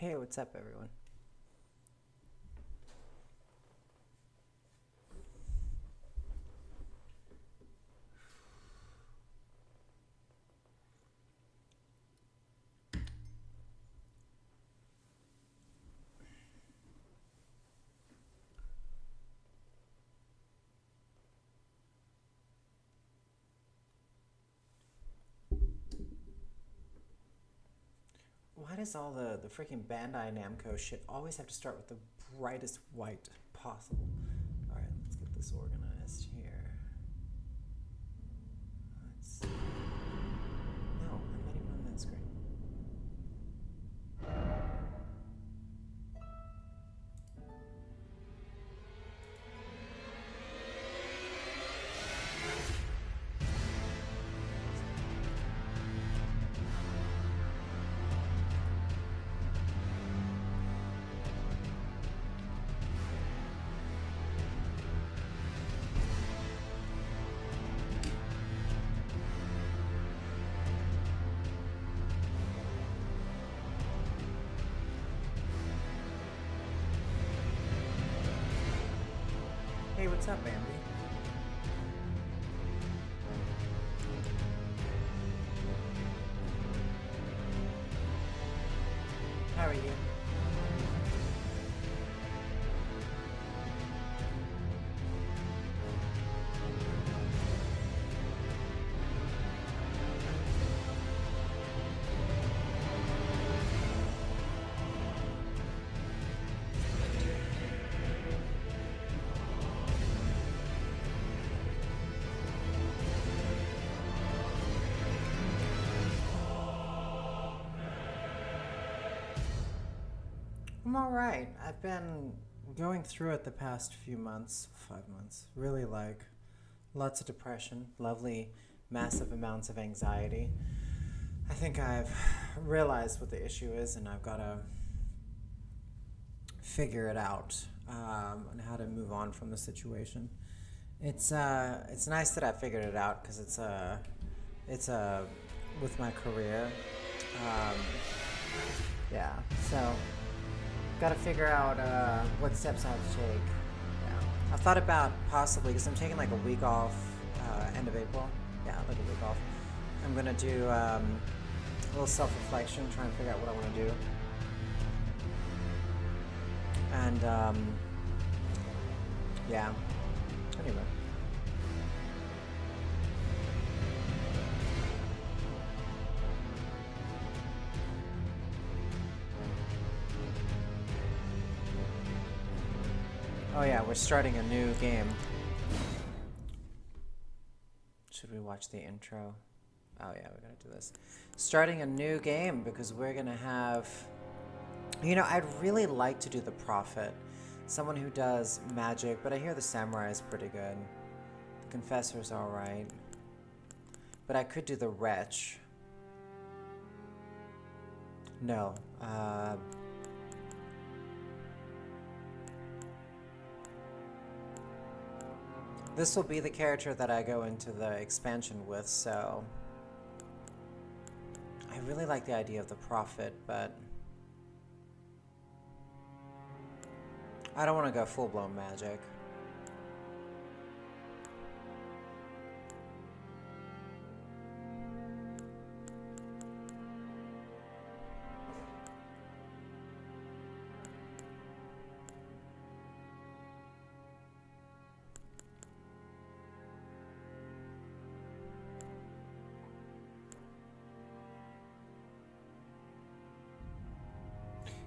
Hey, what's up, everyone? Why does all the freaking Bandai Namco shit always have to start with the brightest white possible? All right, let's get this organized here. Let's. No, I'm not even on that screen. Hey, what's up, Andy? How are you? I'm all right. I've been going through it the past few months, 5 months. Really like lots of depression, lovely, massive amounts of anxiety. I think I've realized what the issue is, and I've got to figure it out and how to move on from the situation. It's nice that I figured it out because it's with my career. Um, yeah, so got to figure out what steps I have to take. Yeah, I've thought about possibly because I'm taking like a week off end of April. Yeah, like a week off. I'm gonna do a little self-reflection, try and figure out what I want to do. And yeah. Anyway. Oh yeah, we're starting a new game. Should we watch the intro? Oh yeah, we're gonna do this. Starting a new game because we're gonna have. I'd really like to do the Prophet, someone who does magic, but I hear the Samurai is pretty good. The Confessor's alright. But I could do the Wretch. No. This will be the character that I go into the expansion with, so I really like the idea of the Prophet, but I don't want to go full-blown magic.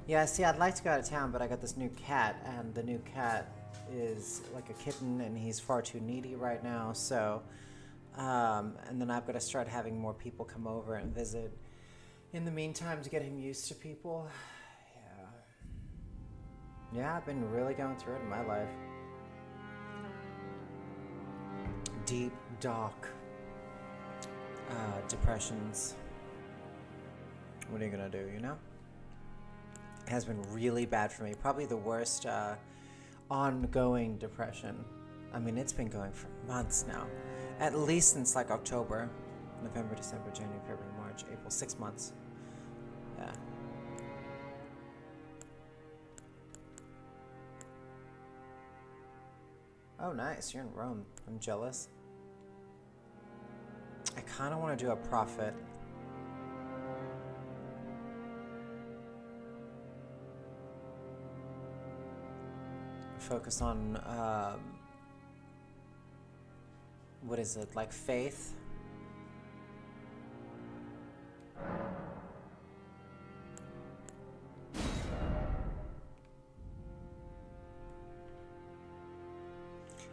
Yeah, see, I'd like to go out of town, but I got this new cat, and the new cat is like a kitten, and he's far too needy right now, so, and then I've got to start having more people come over and visit in the meantime to get him used to people. Yeah. Yeah, I've been really going through it in my life. Deep, dark depressions. What are you gonna do, you know? Has been really bad for me. Probably the worst ongoing depression. I mean, it's been going for months now. At least since like October. November, December, January, February, March, April. 6 months. Yeah. Oh, nice. You're in Rome. I'm jealous. I kind of want to do a prophet. Focus on, what is it, like faith?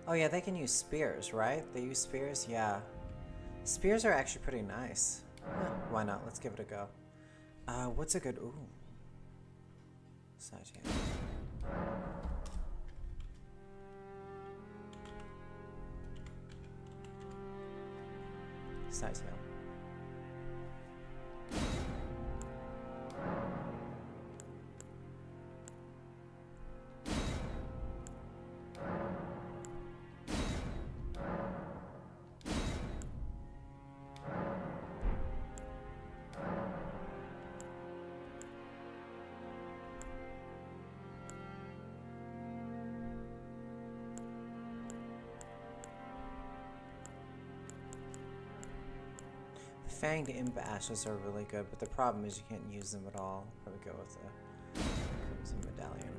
Oh yeah, they can use spears, right? They use spears? Yeah. Spears are actually pretty nice. Huh, why not? Let's give it a go. What's a good... Ooh. Side here. Side here. Fanged Imp Ashes are really good, but the problem is you can't use them at all. Probably go with the Crimson Medallion.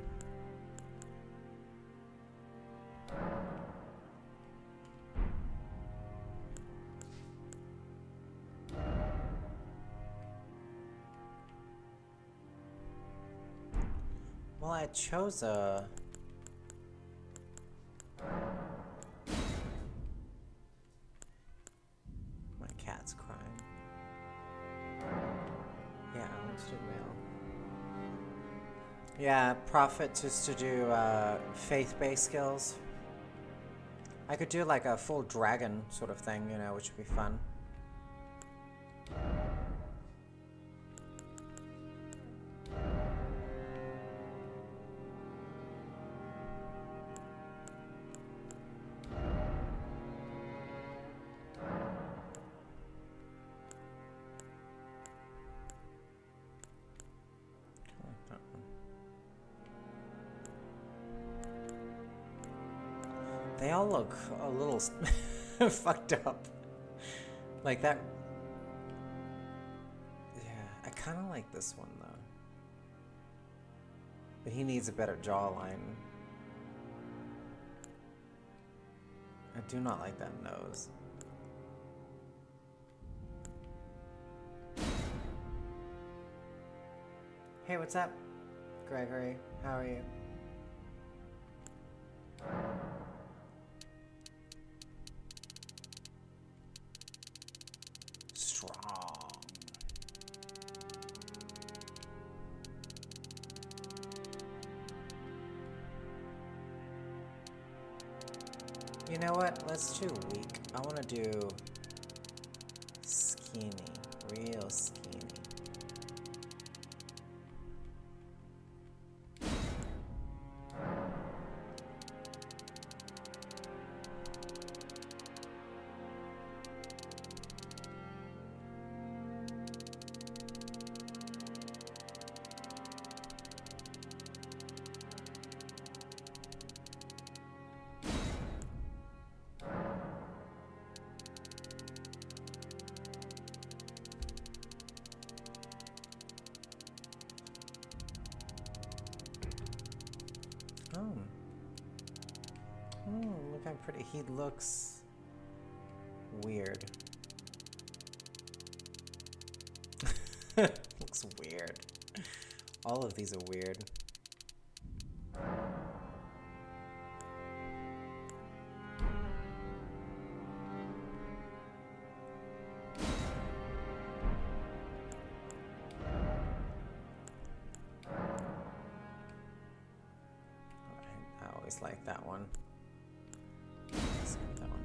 Well, I chose a... My cat's crying. Yeah, let's do male. Yeah, Prophet just to do faith-based skills. I could do like a full dragon sort of thing, you know, which would be fun. They all look a little fucked up. Like that. Yeah, I kind of like this one though. But he needs a better jawline. I do not like that nose. Hey, what's up, Gregory? How are you? Strong. You know what? Let's do weak. I want to do skinny, real skinny. Oh. Oh, look how pretty. He looks weird. Looks weird. All of these are weird. I always like that one. Let's get that one.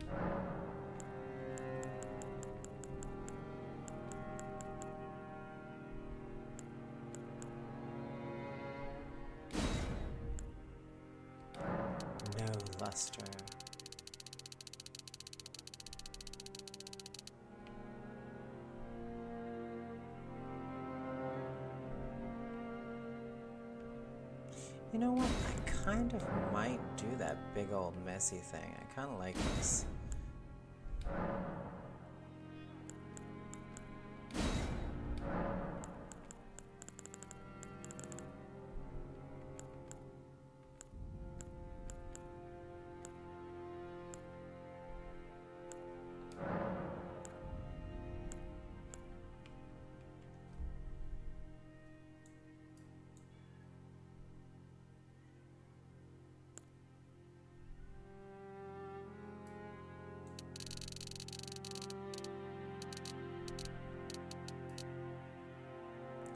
No luster. You know what? I kind of might do that big old messy thing. I kind of like this.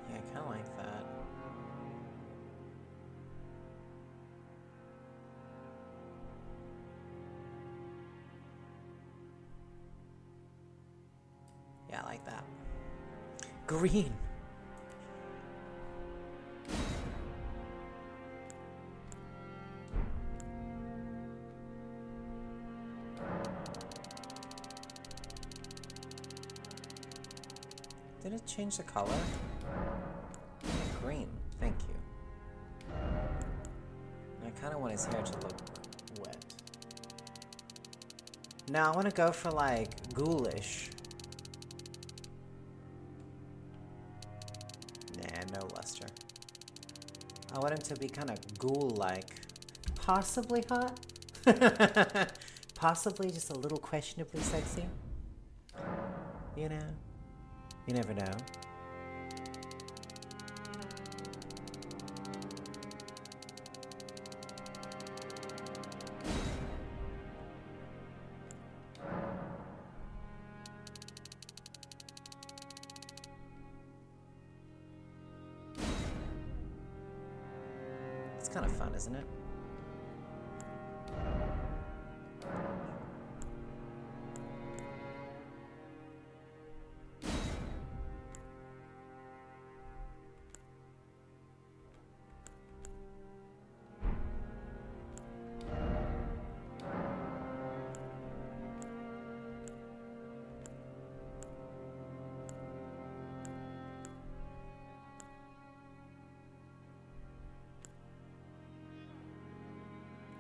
Yeah, I kind of like that. Yeah, I like that. Green. Did it change the color? Yeah, green. Thank you. I kind of want his hair to look wet. No, I want to go for like ghoulish. Nah, no luster. I want him to be kind of ghoul-like. Possibly hot? Possibly just a little questionably sexy? You know? You never know. It's kind of fun, isn't it?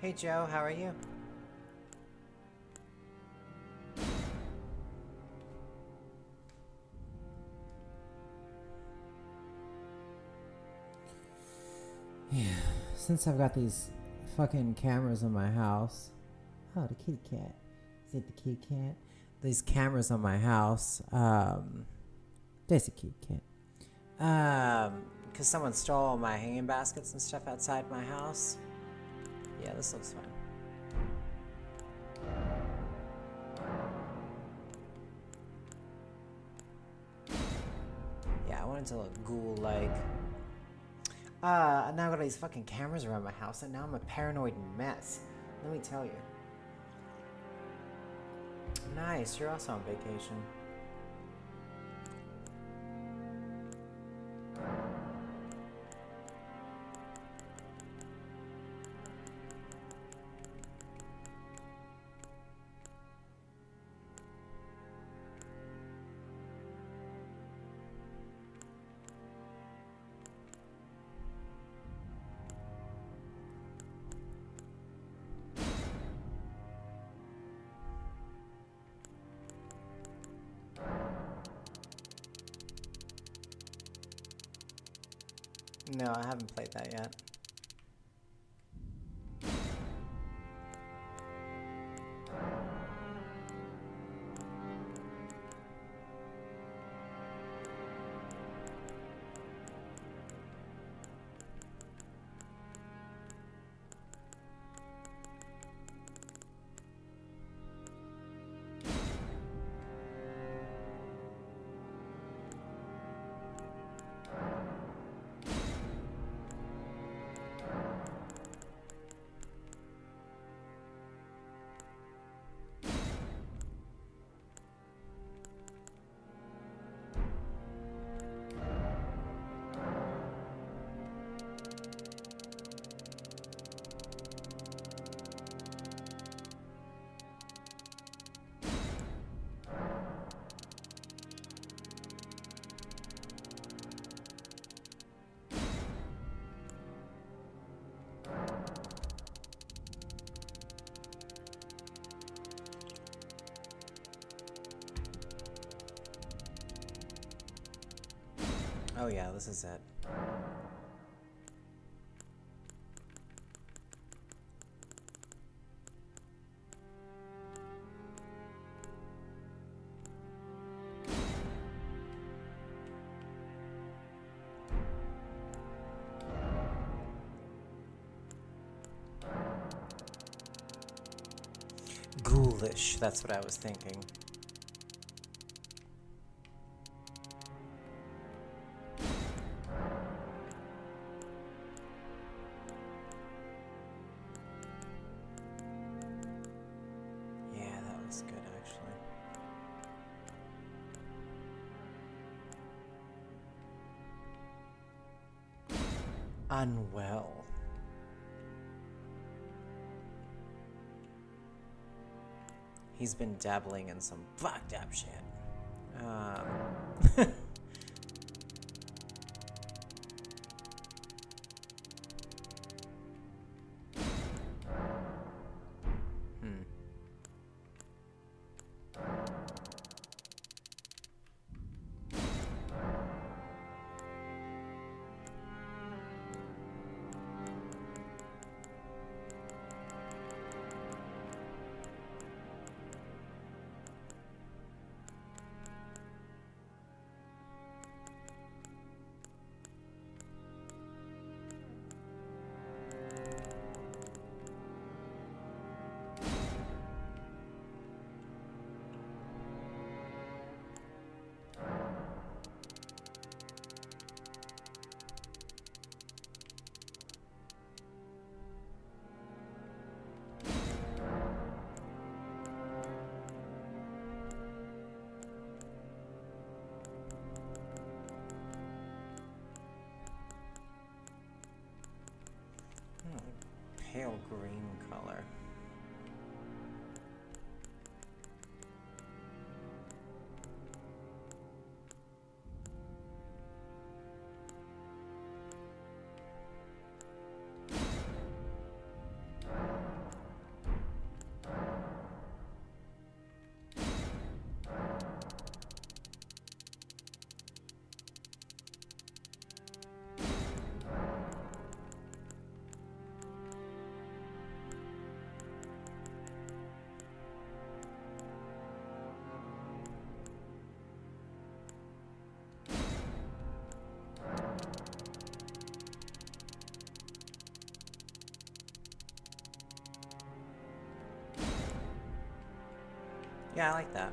Hey Joe, how are you? Yeah, since I've got these fucking cameras in my house. Oh, the kitty cat. Is it the kitty cat? These cameras on my house. There's a kitty cat. Because someone stole my hanging baskets and stuff outside my house. Yeah, this looks fine. Yeah, I want it to look ghoul-like. Now I've got these fucking cameras around my house, and now I'm a paranoid mess. Let me tell you. Nice, you're also on vacation. No, I haven't played that yet. Oh yeah, this is it. Ghoulish, that's what I was thinking. Yeah, that was good actually. Unwell. He's been dabbling in some fucked up shit. Pale green color. Yeah, I like that.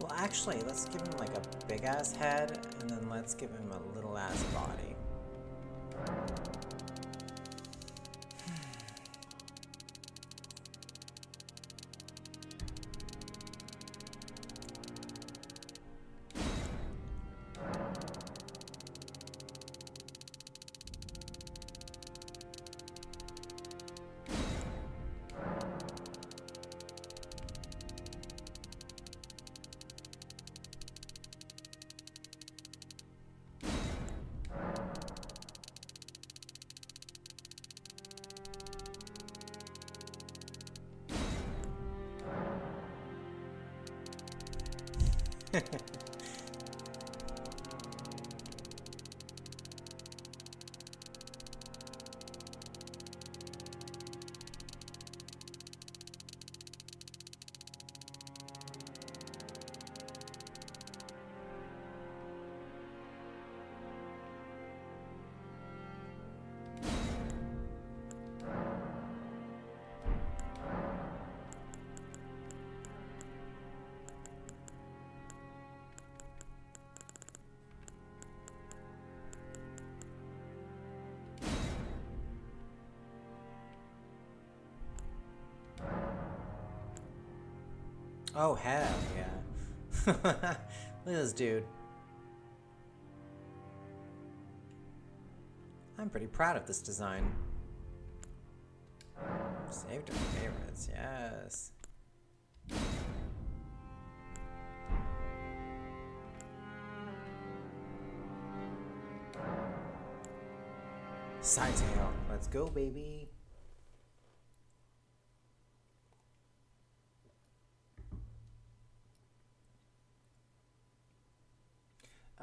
Well, actually, let's give him like a big ass head, and then let's give him a little ass body. Oh, hell yeah. Look at this dude. I'm pretty proud of this design. Saved our favorites, yes. Side tail. Let's go, baby.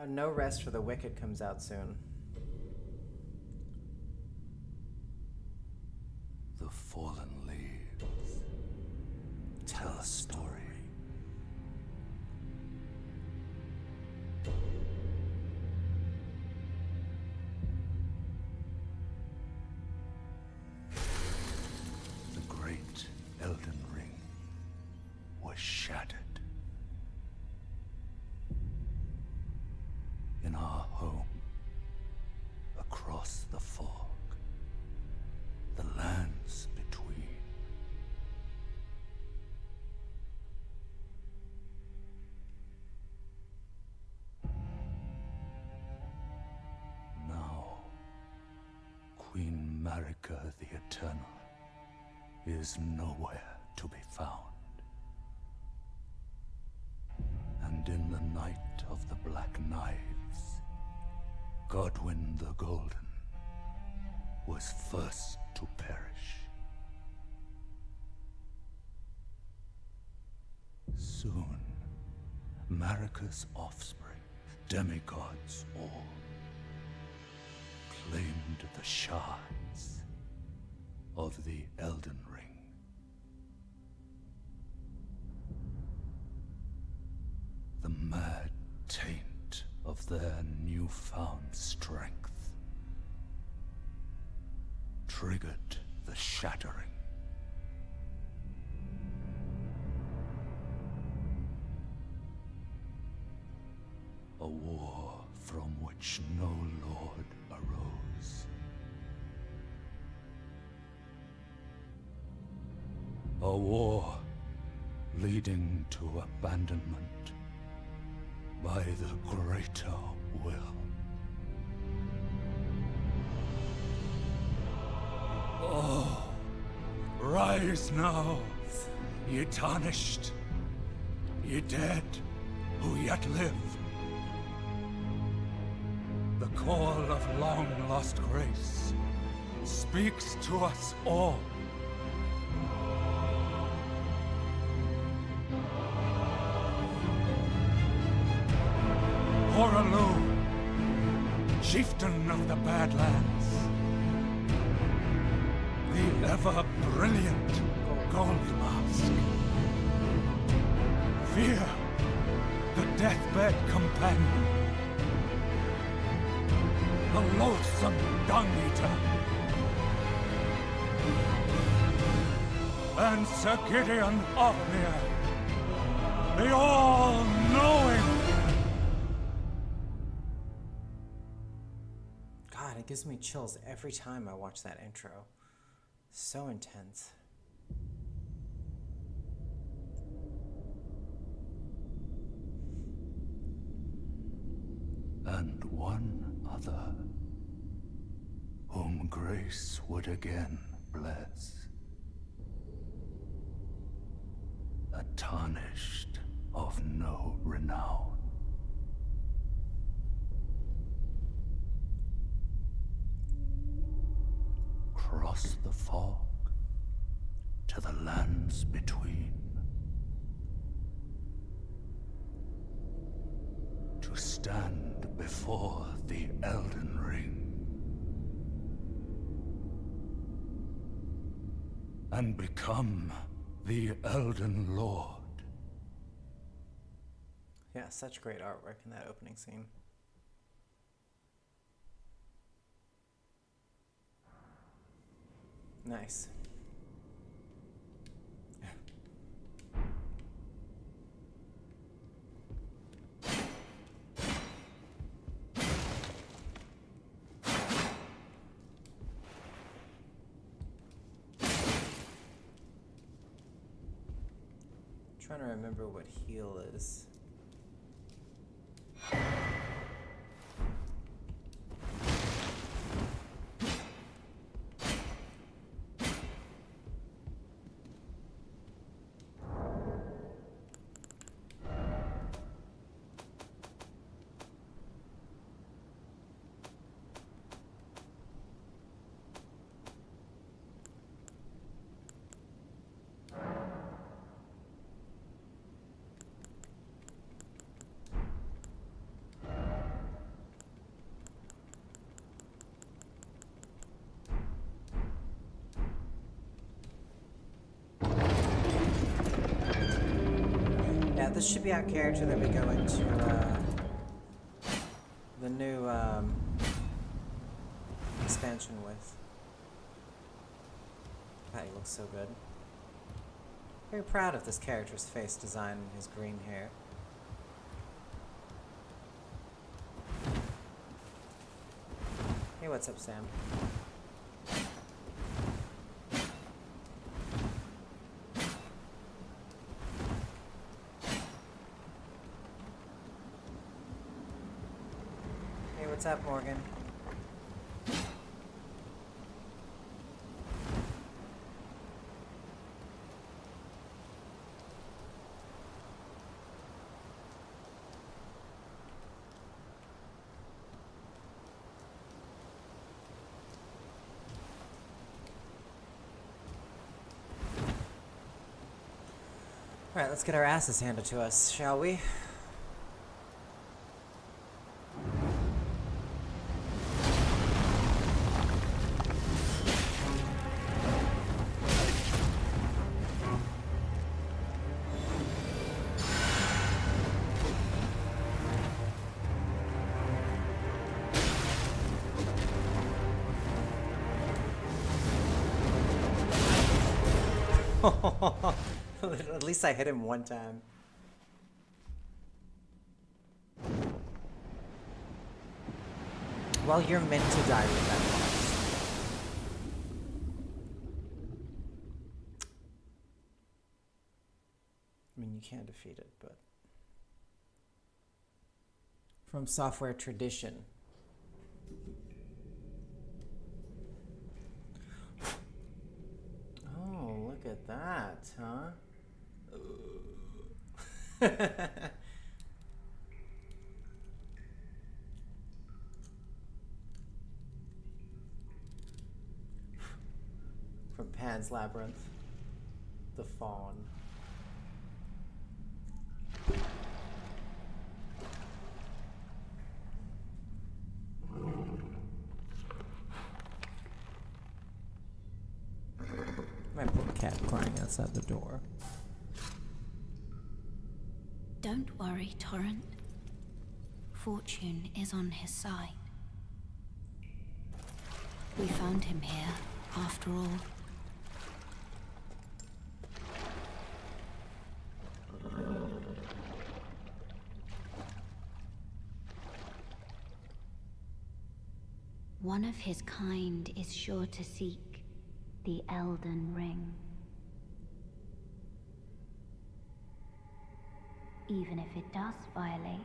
No Rest for the Wicked comes out soon. The fallen leaves tell a story. The great Elden Ring was shattered. In our home, across the fog, the lands between. Now, Queen Marika the Eternal is nowhere to be found. And in the night of the Black Knives, Godwyn the Golden was first to perish. Soon, Marika's offspring, demigods all, claimed the shards of the Elden Ring. The mad taint of their newfound strength triggered the shattering. A war from which no lord arose. A war leading to abandonment by the greater will. Oh, rise now, ye tarnished, ye dead who yet live. The call of long-lost grace speaks to us all. Horalu, chieftain of the Badlands, the ever-brilliant Gold Mask. Fear, the deathbed companion, the loathsome dung-eater, and Sir Gideon Othniel, the all-knowing. God, it gives me chills every time I watch that intro. So intense. And one other, whom grace would again bless. A tarnished of no renown. Cross the fog to the lands between. to stand before the Elden Ring and become the Elden Lord. Yeah, such great artwork in that opening scene. Nice. Trying to remember what heal is. Yeah, this should be our character that we go into the new expansion with. God, he looks so good. Very proud of this character's face design and his green hair. Hey, what's up, Sam? Hey, what's up, Morgan? Alright, let's get our asses handed to us, shall we? At least I hit him one time. Well, you're meant to die with that box. I mean, you can defeat it, but... From software tradition. Oh, look at that, huh? From Pan's Labyrinth, the fawn. My poor cat crying outside the door. Don't worry, Torrent. Fortune is on his side. We found him here, after all. One of his kind is sure to seek the Elden Ring. Even if it does violate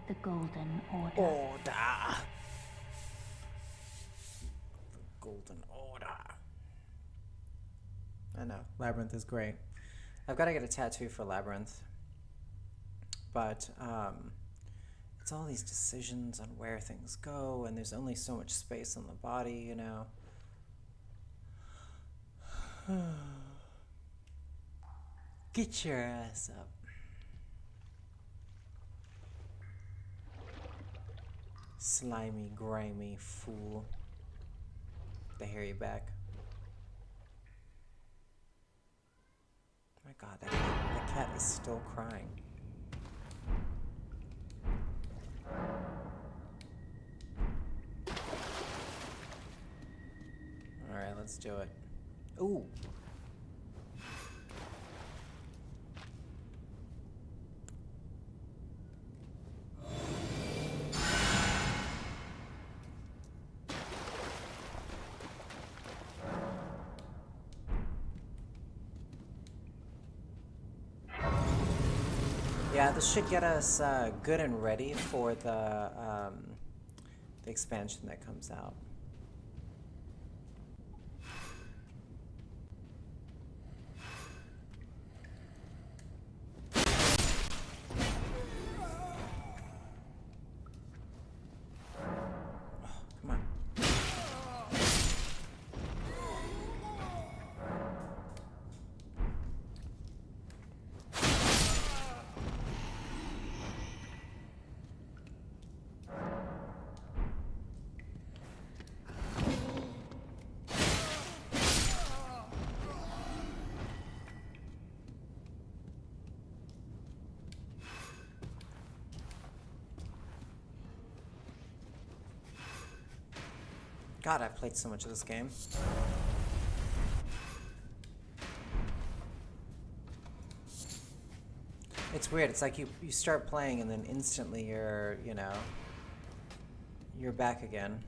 the Golden Order. The Golden Order. I know, Labyrinth is great. I've got to get a tattoo for Labyrinth. But, it's all these decisions on where things go, and there's only so much space on the body, you know. Get your ass up. Slimy, grimy fool. The hairy back. My god, that cat is still crying. Alright, let's do it. Ooh! Yeah, this should get us good and ready for the expansion that comes out. Come on. God, I've played so much of this game. It's weird. It's like you start playing and then instantly you're, you know, you're back again.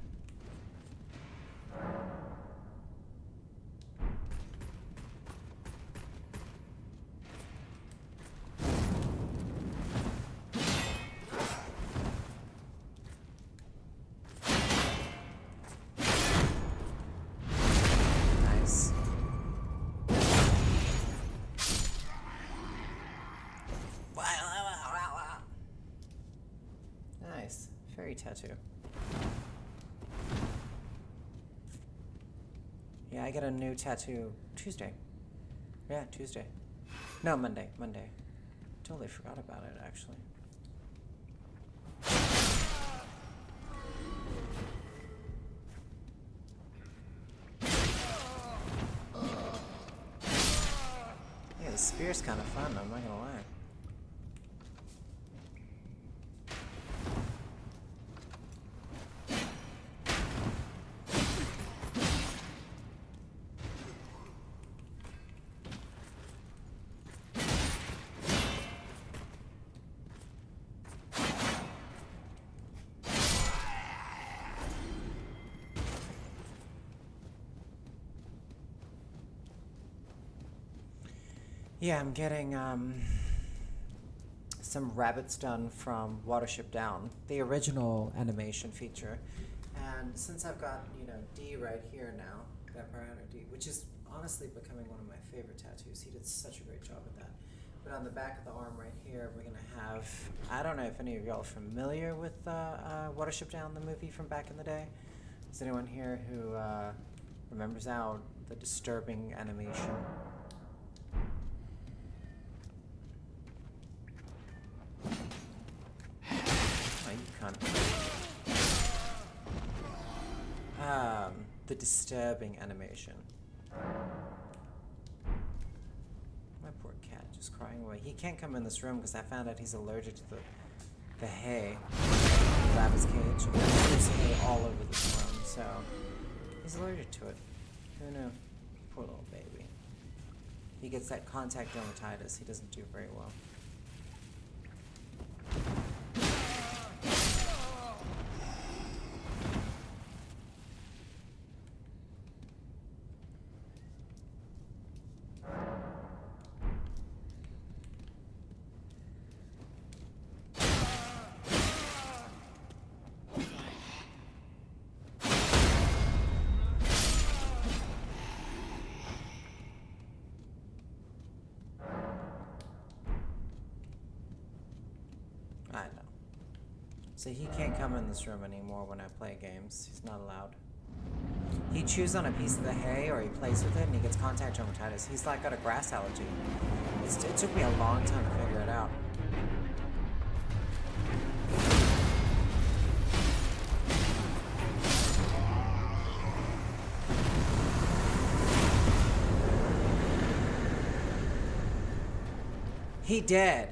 Nice. Nice. Fairy tattoo. Yeah, I get a new tattoo Tuesday. Yeah, Tuesday. No, Monday. Monday. Totally forgot about it, actually. Yeah, the spear's kind of fun, I'm not gonna lie. Yeah, I'm getting some rabbits done from Watership Down, the original animation feature. And since I've got, you know, D right here now, Vampire D, which is honestly becoming one of my favorite tattoos. He did such a great job with that. But on the back of the arm right here, we're gonna have, I don't know if any of y'all are familiar with Watership Down, the movie from back in the day. Is anyone here who remembers out the disturbing animation? The disturbing animation. My poor cat just crying away. He can't come in this room because I found out he's allergic to the hay in the rabbit's cage. There's hay all over this room, so he's allergic to it. Who knew? Poor little baby. He gets that contact dermatitis. He doesn't do very well. I know. So he can't come in this room anymore when I play games. He's not allowed. He chews on a piece of the hay or he plays with it and he gets contact dermatitis. He's like got a grass allergy. It took me a long time to figure it out. He did.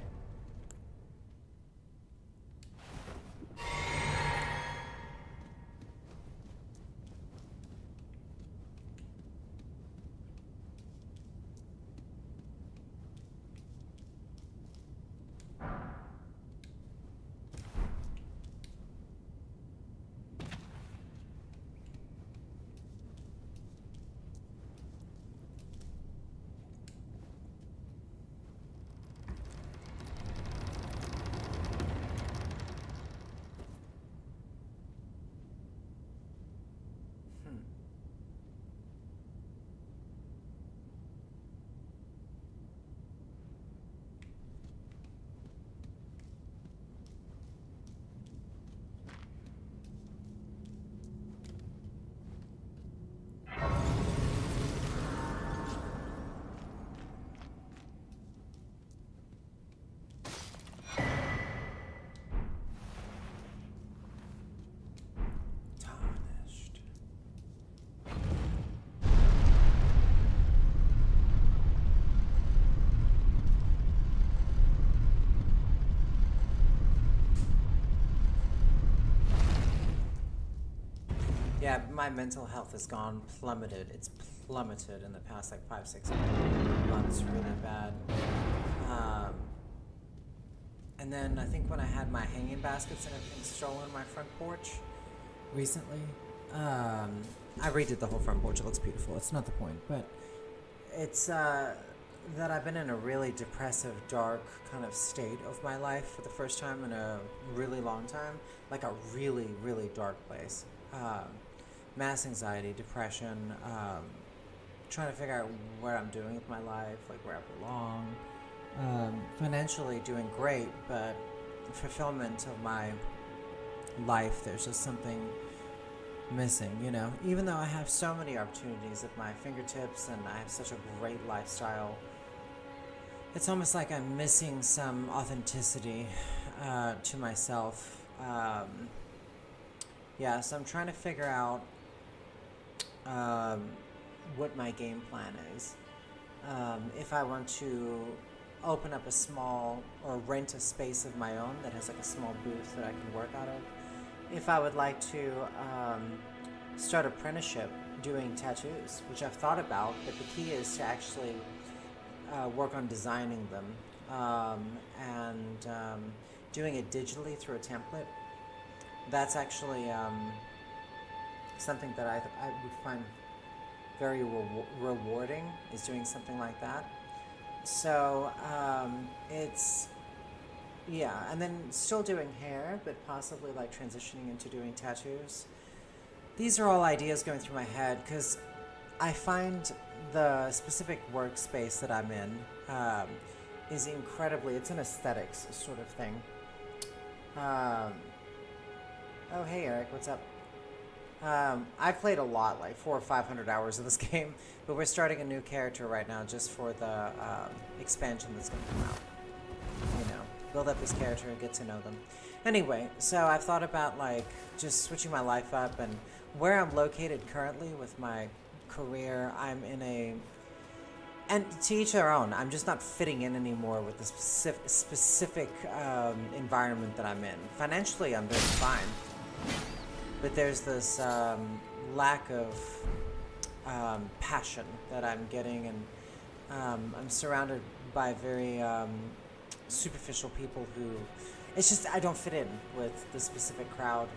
Tarnished. Yeah, my mental health has gone plummeted. It's plummeted in the past like 5, 6 months, really bad. Um, and then I think when I had my hanging baskets and everything stolen on my front porch recently, I redid the whole front porch. It looks beautiful. It's not the point, but it's that I've been in a really depressive, dark kind of state of my life for the first time in a really long time, like a really, really dark place. Mass anxiety, depression, trying to figure out what I'm doing with my life, like where I belong. Financially doing great, but fulfillment of my life, there's just something missing, you know? Even though I have so many opportunities at my fingertips and I have such a great lifestyle, it's almost like I'm missing some authenticity to myself. Yeah, so I'm trying to figure out what my game plan is. If I want to open up a small or rent a space of my own that has like a small booth that I can work out of. If I would like to start an apprenticeship doing tattoos, which I've thought about, but the key is to actually work on designing them and doing it digitally through a template. That's actually something that I would find very rewarding, is doing something like that. So it's, yeah, and then still doing hair, but possibly like transitioning into doing tattoos. These are all ideas going through my head because I find the specific workspace that I'm in is incredibly, it's an aesthetics sort of thing. Oh, hey Eric, what's up? I've played a lot, like 400 or 500 hours of this game, but we're starting a new character right now just for the expansion that's going to come out. You know, build up this character and get to know them. Anyway, so I've thought about like just switching my life up, and where I'm located currently with my career, I'm in a, and to each their own, I'm just not fitting in anymore with the specific environment that I'm in. Financially, I'm doing fine. But there's this lack of passion that I'm getting, and I'm surrounded by very superficial people who, it's just, I don't fit in with the specific crowd,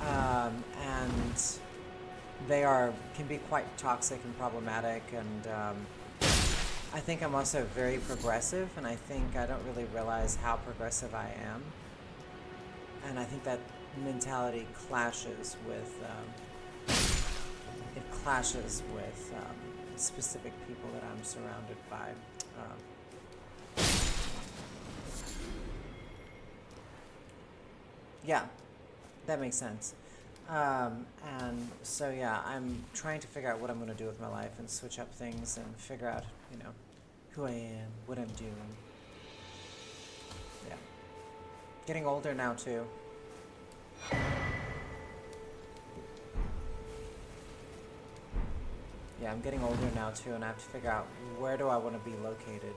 and they can be quite toxic and problematic, and I think I'm also very progressive, and I think I don't really realize how progressive I am, and I think that mentality clashes with specific people that I'm surrounded by. Yeah, that makes sense. And so yeah, I'm trying to figure out what I'm going to do with my life and switch up things and figure out, you know, who I am, what I'm doing. Yeah, getting older now too. Yeah, I'm getting older now too, and I have to figure out where do I want to be located.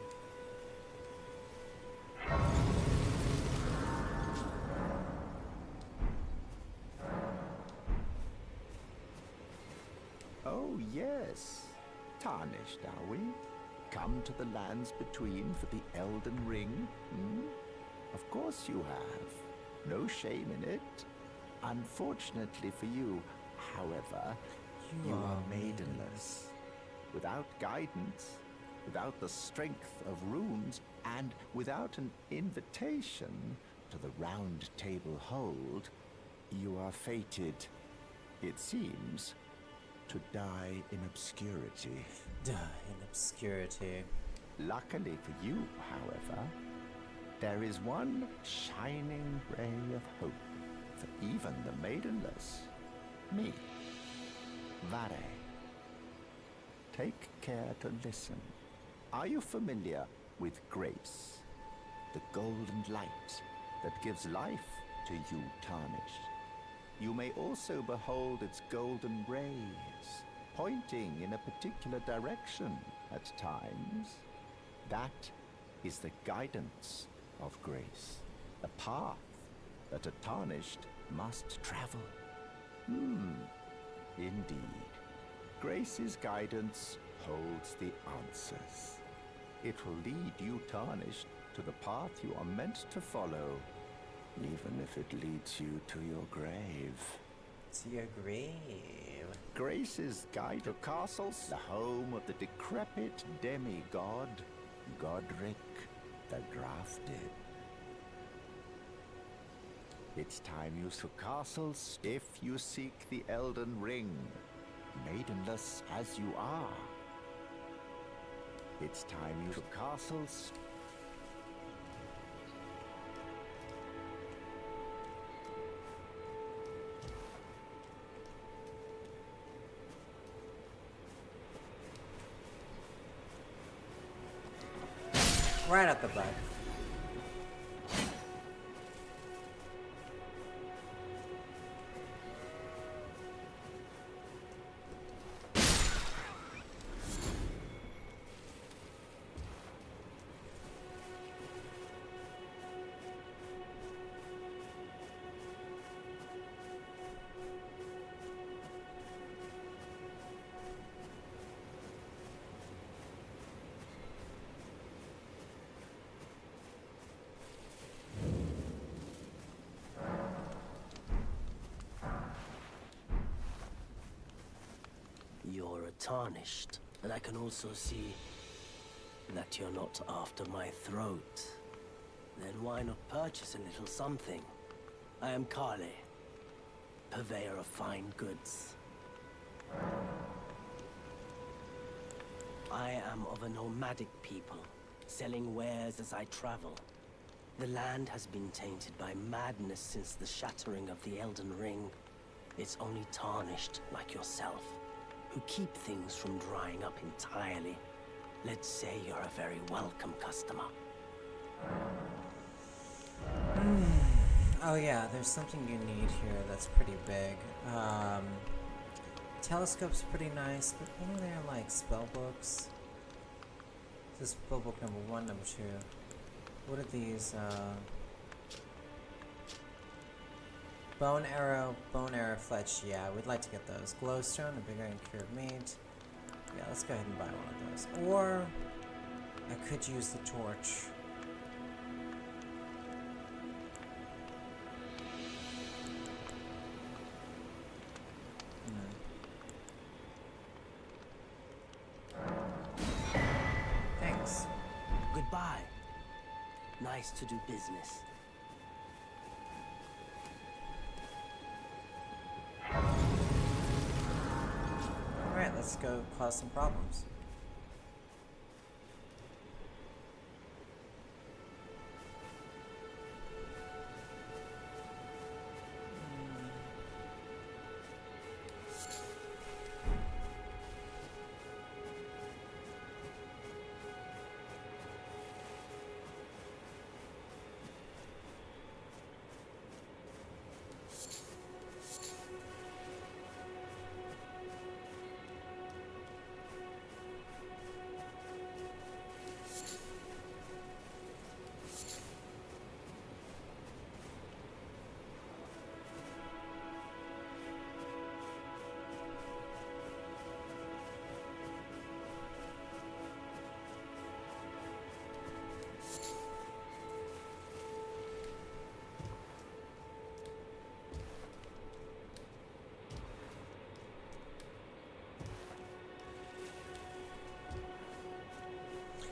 Oh, yes. Tarnished, are we? Come to the lands between for the Elden Ring? Hmm? Of course you have. No shame in it. Unfortunately for you, however, you are maidenless. Without guidance, without the strength of runes, and without an invitation to the Round Table Hold, you are fated, it seems, to die in obscurity. Die in obscurity. Luckily for you, however, there is one shining ray of hope for even the maidenless. Me. Vare. Take care to listen. Are you familiar with grace? The golden light that gives life to you tarnished. You may also behold its golden rays, pointing in a particular direction at times. That is the guidance of grace, a path that a tarnished must travel. Indeed. Grace's guidance holds the answers. It will lead you tarnished to the path you are meant to follow, even if it leads you to your grave. To your grave. Grace's guide to castles, the home of the decrepit demigod, Godric the Grafted. It's time you to castles if you seek the Elden Ring, maidenless as you are. It's time you to castles. Right at the butt. You're tarnished, and I can also see that you're not after my throat. Then why not purchase a little something? I am Kale, purveyor of fine goods. I am of a nomadic people, selling wares as I travel. The land has been tainted by madness since the shattering of the Elden Ring. It's only tarnished like yourself, who keep things from drying up entirely. Let's say you're a very welcome customer. Oh yeah, there's something you need here that's pretty big. Telescope's pretty nice, but only they're like spell books. This is spell book number 1, number 2. What are these? Bone arrow, fletch. Yeah, we'd like to get those. Glowstone, a bigger and cured meat. Yeah, let's go ahead and buy one of those. Or I could use the torch. Thanks. Goodbye. Nice to do business. Alright, let's go cause some problems.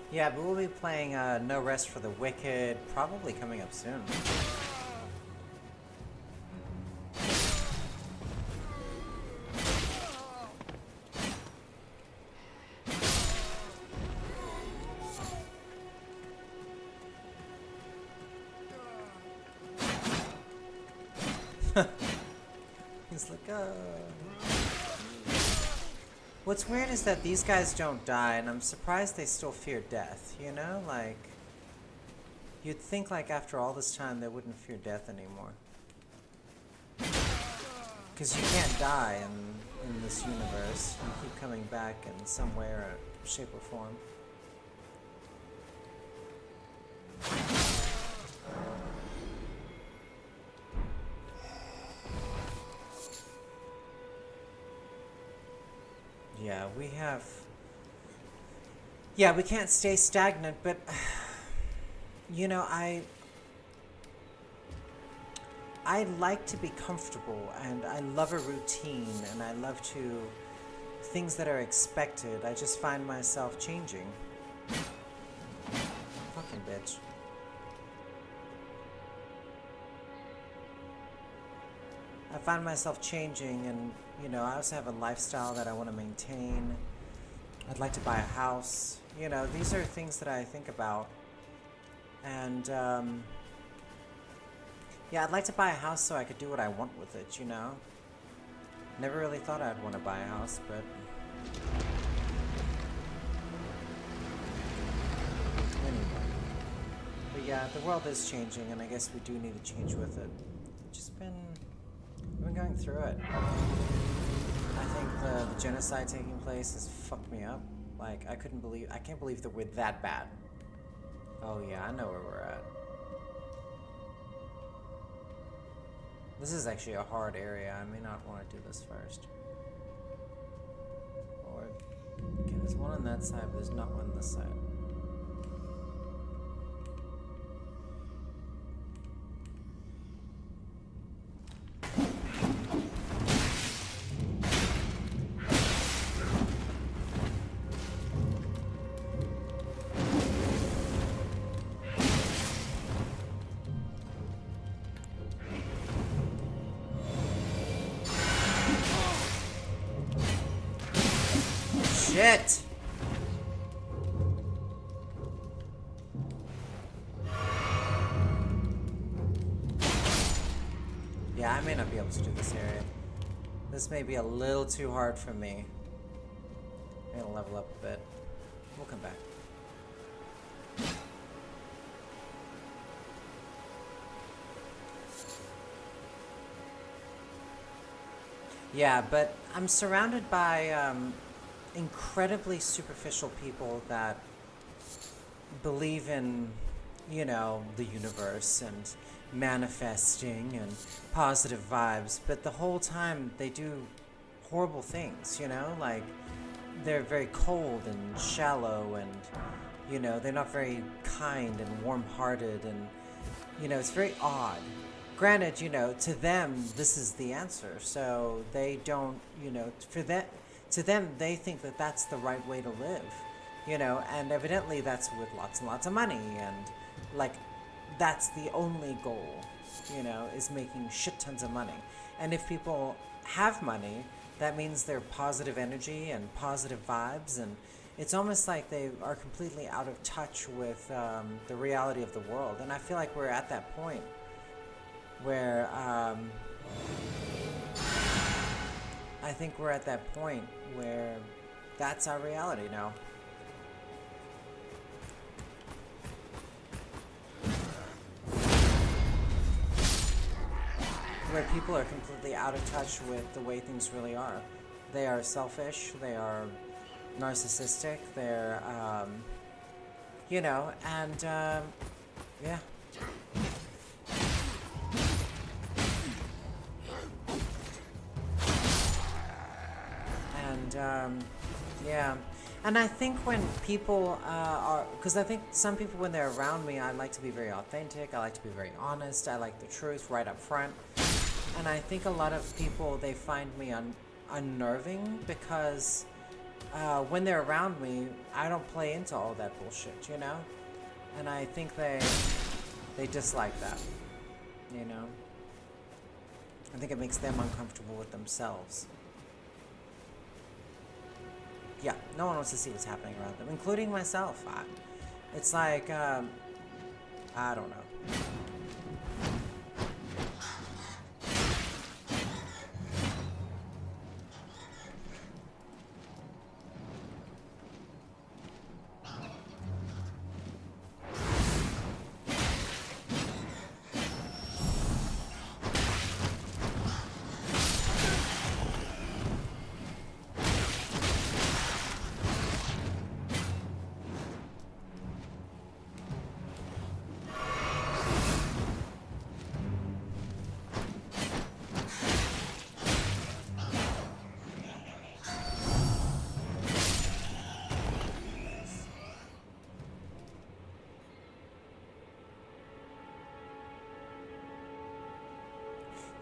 Yeah, but we'll be playing No Rest for the Wicked, probably coming up soon. He's like, What's weird is that these guys don't die, and I'm surprised they still fear death, you know? Like, you'd think, like, after all this time, they wouldn't fear death anymore. Because you can't die in this universe. You keep coming back in some way or shape or form. Yeah, we have... Yeah, we can't stay stagnant, but... You know, I like to be comfortable, and I love a routine, and I love to... Things that are expected. I just find myself changing. Fucking bitch. I find myself changing, and, you know, I also have a lifestyle that I want to maintain. I'd like to buy a house. You know, these are things that I think about. And, yeah, I'd like to buy a house so I could do what I want with it, you know? Never really thought I'd want to buy a house, but... Anyway. But yeah, the world is changing, and I guess we do need to change with it. Just been... I've been going through it. I think the genocide taking place has fucked me up. Like, I can't believe that we're that bad. Oh yeah, I know where we're at. This is actually a hard area. I may not want to do this first. Or, okay, there's one on that side, but there's not one on this side. Shit! Yeah, I may not be able to do this area. This may be a little too hard for me. I'm gonna level up a bit. We'll come back. Yeah, but I'm surrounded by incredibly superficial people that believe in, you know, the universe and manifesting and positive vibes, but the whole time they do horrible things, you know? Like, they're very cold and shallow, and, you know, they're not very kind and warm-hearted, and, you know, it's very odd. Granted, you know, to them, this is the answer, so they don't, you know, to them, they think that that's the right way to live, you know, and evidently that's with lots and lots of money, and, like, that's the only goal, you know, is making shit tons of money. And if people have money, that means they're positive energy and positive vibes, and it's almost like they are completely out of touch with the reality of the world. And I feel like we're at that point where I think we're at that point where that's our reality now. Where people are completely out of touch with the way things really are. They are selfish, they are narcissistic, they're, you know, and, yeah. And, yeah. And I think when people because I think some people, when they're around me, I like to be very authentic, I like to be very honest, I like the truth right up front. And I think a lot of people, they find me unnerving because when they're around me, I don't play into all that bullshit, you know? And I think they dislike that, you know? I think it makes them uncomfortable with themselves. Yeah, no one wants to see what's happening around them, including myself. It's like, I don't know.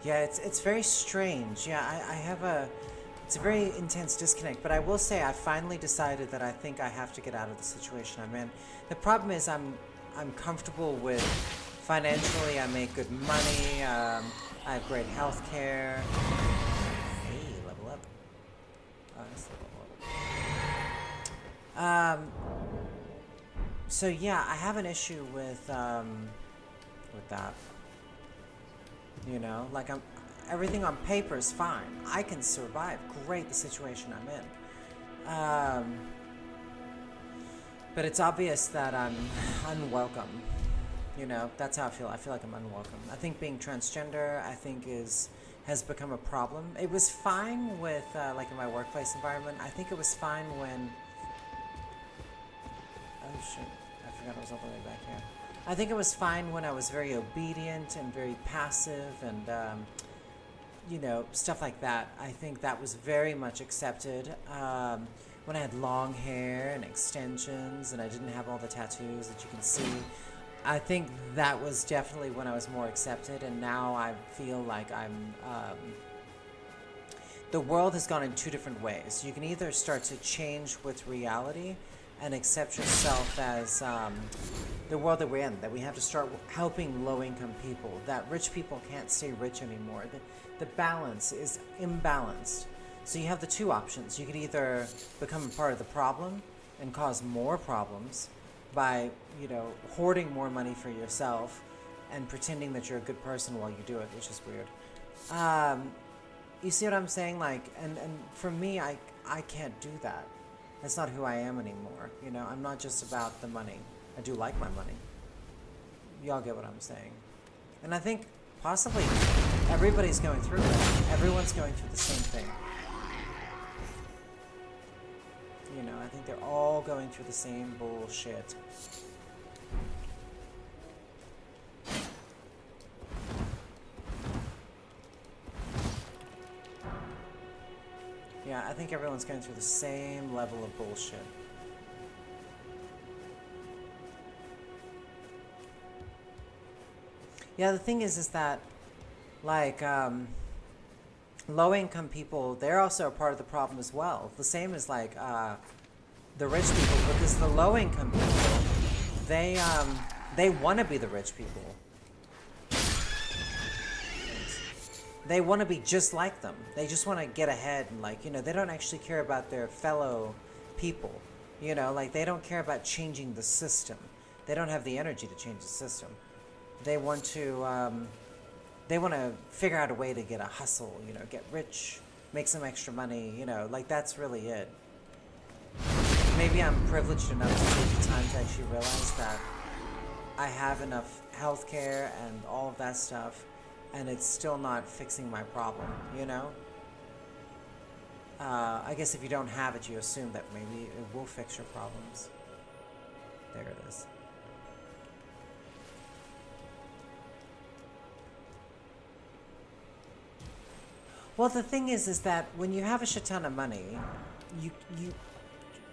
Yeah, it's very strange. Yeah, I have it's a very intense disconnect, but I will say I finally decided that I think I have to get out of the situation I'm in. The problem is I'm comfortable with financially, I make good money, I have great health care. Hey, level up. Let's level up. So yeah, I have an issue with that. You know, like everything on paper is fine. I can survive great the situation I'm in. But it's obvious that I'm unwelcome. You know, that's how I feel. I feel like I'm unwelcome. I think being transgender, I think has become a problem. It was fine with, like in my workplace environment. I think it was fine when, oh shit, I forgot I was all the way back here. I think it was fine when I was very obedient and very passive and, you know, stuff like that. I think that was very much accepted. When I had long hair and extensions and I didn't have all the tattoos that you can see, I think that was definitely when I was more accepted. And now I feel like the world has gone in two different ways. You can either start to change with reality and accept yourself as the world that we're in, that we have to start helping low-income people, that rich people can't stay rich anymore. The balance is imbalanced. So you have the two options. You could either become a part of the problem and cause more problems by, you know, hoarding more money for yourself and pretending that you're a good person while you do it, which is weird. You see what I'm saying? Like, and for me, I can't do that. That's not who I am anymore. You know, I'm not just about the money. I do like my money. Y'all get what I'm saying. And I think possibly everybody's going through it. Everyone's going through the same thing. You know, I think they're all going through the same bullshit. Yeah, I think everyone's going through the same level of bullshit. Yeah, the thing is that, like, low-income people, they're also a part of the problem as well. The same as, like, the rich people, because the low-income people, they want to be the rich people. They want to be just like them. They just want to get ahead and, like, you know, they don't actually care about their fellow people. You know, like, they don't care about changing the system. They don't have the energy to change the system. They want to figure out a way to get a hustle, you know, get rich, make some extra money, you know, like, that's really it. Maybe I'm privileged enough to take the time to actually realize that I have enough health care and all of that stuff, and it's still not fixing my problem, you know? I guess if you don't have it, you assume that maybe it will fix your problems. There it is. Well, the thing is that when you have a shit ton of money, you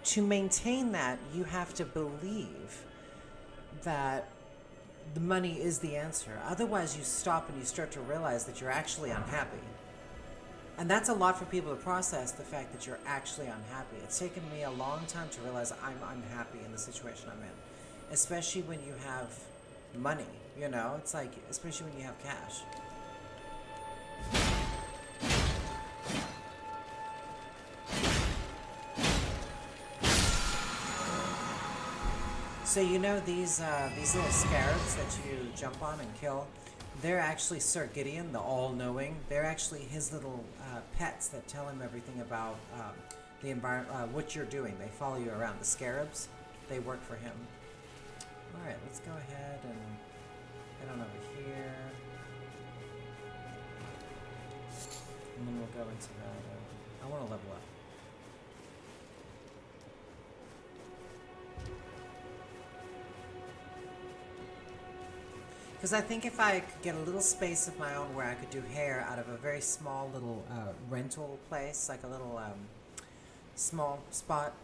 to maintain that, you have to believe that the money is the answer. Otherwise, you stop and you start to realize that you're actually unhappy. And that's a lot for people to process, the fact that you're actually unhappy. It's taken me a long time to realize I'm unhappy in the situation I'm in. Especially when you have money, you know? It's like, especially when you have cash. So you know these little scarabs that you jump on and kill? They're actually Sir Gideon, the all-knowing. They're actually his little pets that tell him everything about the environment, what you're doing. They follow you around. The scarabs, they work for him. All right, let's go ahead and head on over here, and then we'll go into that. I want to level up. Because I think if I could get a little space of my own where I could do hair out of a very small little rental place, like a little small spot,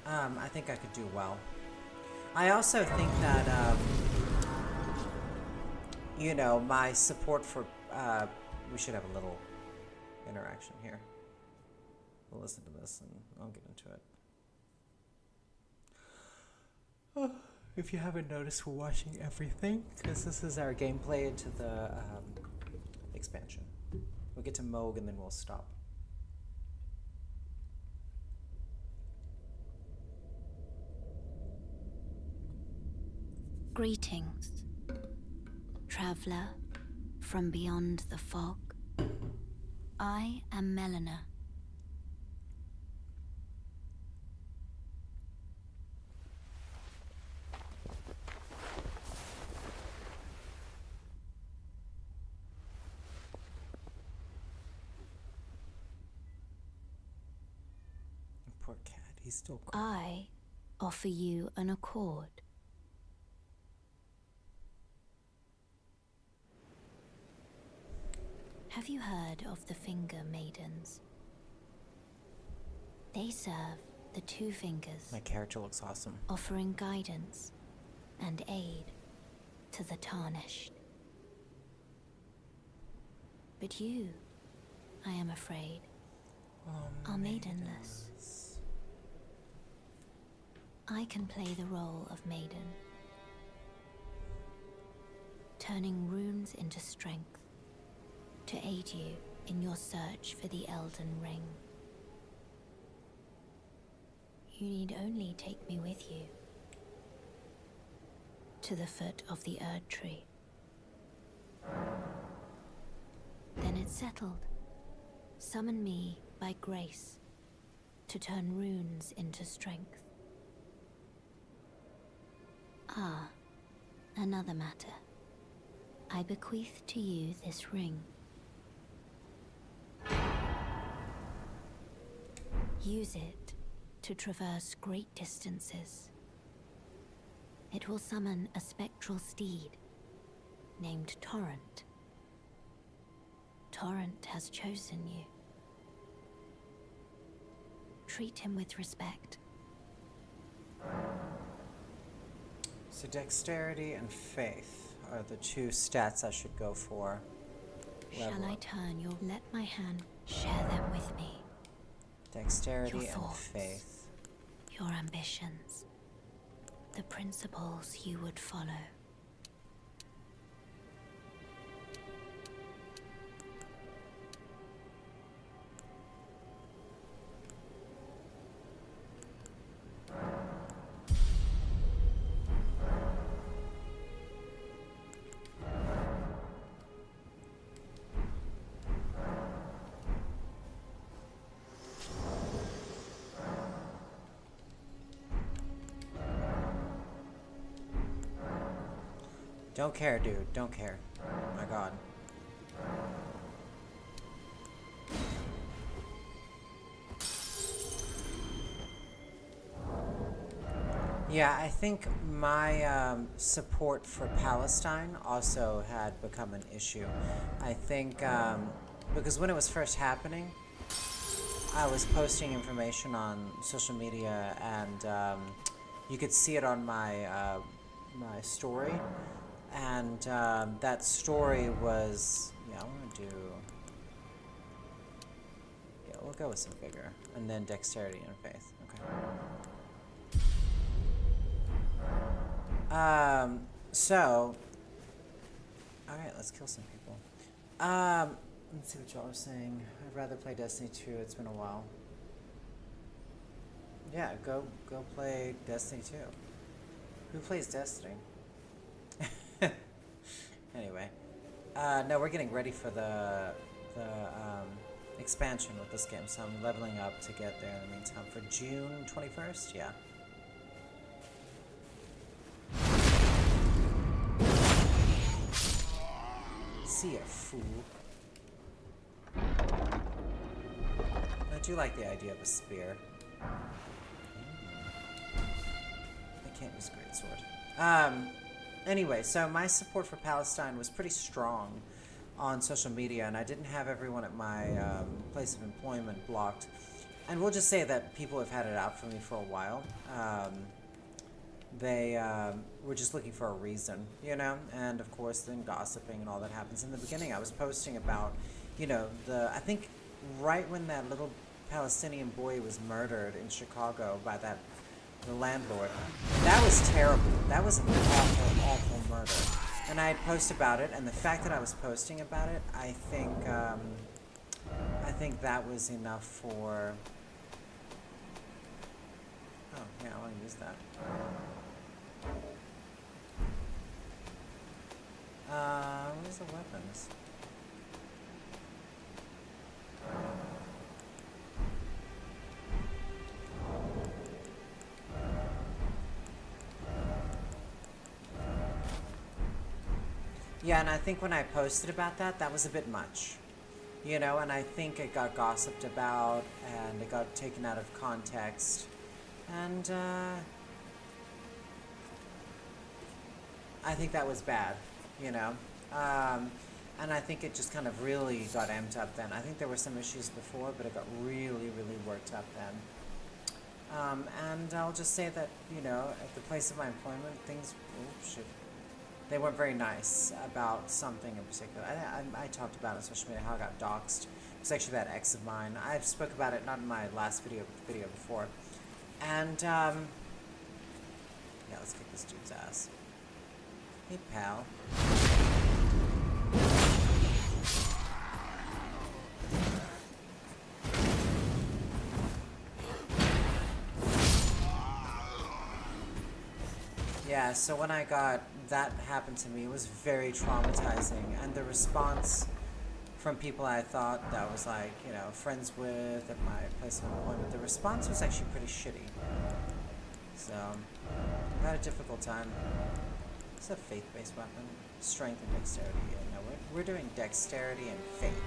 I think I could do well. I also think that, you know, my support for, we should have a little interaction here. We'll listen to this and I'll get into it. If you haven't noticed, we're watching everything, because this is our gameplay into the expansion. We'll get to Moog and then we'll stop. Greetings, traveler from beyond the fog. I am Melina. Poor cat, he's still crying. I offer you an accord. Have you heard of the Finger Maidens? They serve the Two Fingers, My character looks awesome. offering guidance and aid to the Tarnished. But you, I am afraid, are maidenless. I can play the role of maiden, turning runes into strength to aid you in your search for the Elden Ring. You need only take me with you to the foot of the Erd Tree. Then it's settled. Summon me by grace to turn runes into strength. Ah, another matter. I bequeath to you this ring. Use it to traverse great distances. It will summon a spectral steed named Torrent. Torrent has chosen you. Treat him with respect. So dexterity and faith are the two stats I should go for. Shall I turn your... Let my hand share them with me. Dexterity Your and thoughts. faith. Your ambitions. The principles you would follow. Don't care, dude. Don't care. My god. Yeah, I think my support for Palestine also had become an issue. I think because when it was first happening, I was posting information on social media, and you could see it on my my story, and that story was, yeah, I want to do we'll go with some vigor, and then dexterity and faith. Okay. So, all right, let's kill some people. Let's see what y'all are saying. I'd rather play Destiny 2. It's been a while. Yeah, go play Destiny 2. Who plays Destiny? Anyway, no, we're getting ready for the expansion with this game, so I'm leveling up to get there in the meantime for June 21st. Yeah. See ya, fool. I do like the idea of a spear. I can't use a greatsword. Anyway, so my support for Palestine was pretty strong on social media, and I didn't have everyone at my place of employment blocked. And we'll just say that people have had it out for me for a while. They were just looking for a reason, you know? And of course, then gossiping and all that happens. In the beginning, I was posting about, you know, I think right when that little Palestinian boy was murdered in Chicago by the landlord. That was terrible. That was an awful, awful murder. And I had posted about it, and the fact that I was posting about it, I think that was enough for... Oh, yeah, I want to use that. Where's the weapons? Yeah, and I think when I posted about that, that was a bit much. You know, and I think it got gossiped about, and it got taken out of context. And, I think that was bad, you know? And I think it just kind of really got amped up then. I think there were some issues before, but it got really, really worked up then. And I'll just say that, you know, at the place of my employment, things, they weren't very nice about something in particular. I talked about it on social media, how I got doxxed. It's actually that ex of mine. I've spoke about it not in my last video, but the video before. And, yeah, let's kick this dude's ass. Hey, pal. Yeah, so when I got that happened to me, it was very traumatizing, and the response from people I thought that was like, you know, friends with at my place of employment, the response was actually pretty shitty. So, I had a difficult time. It's a faith-based weapon. Strength and dexterity. Yeah, no, we're doing dexterity and faith.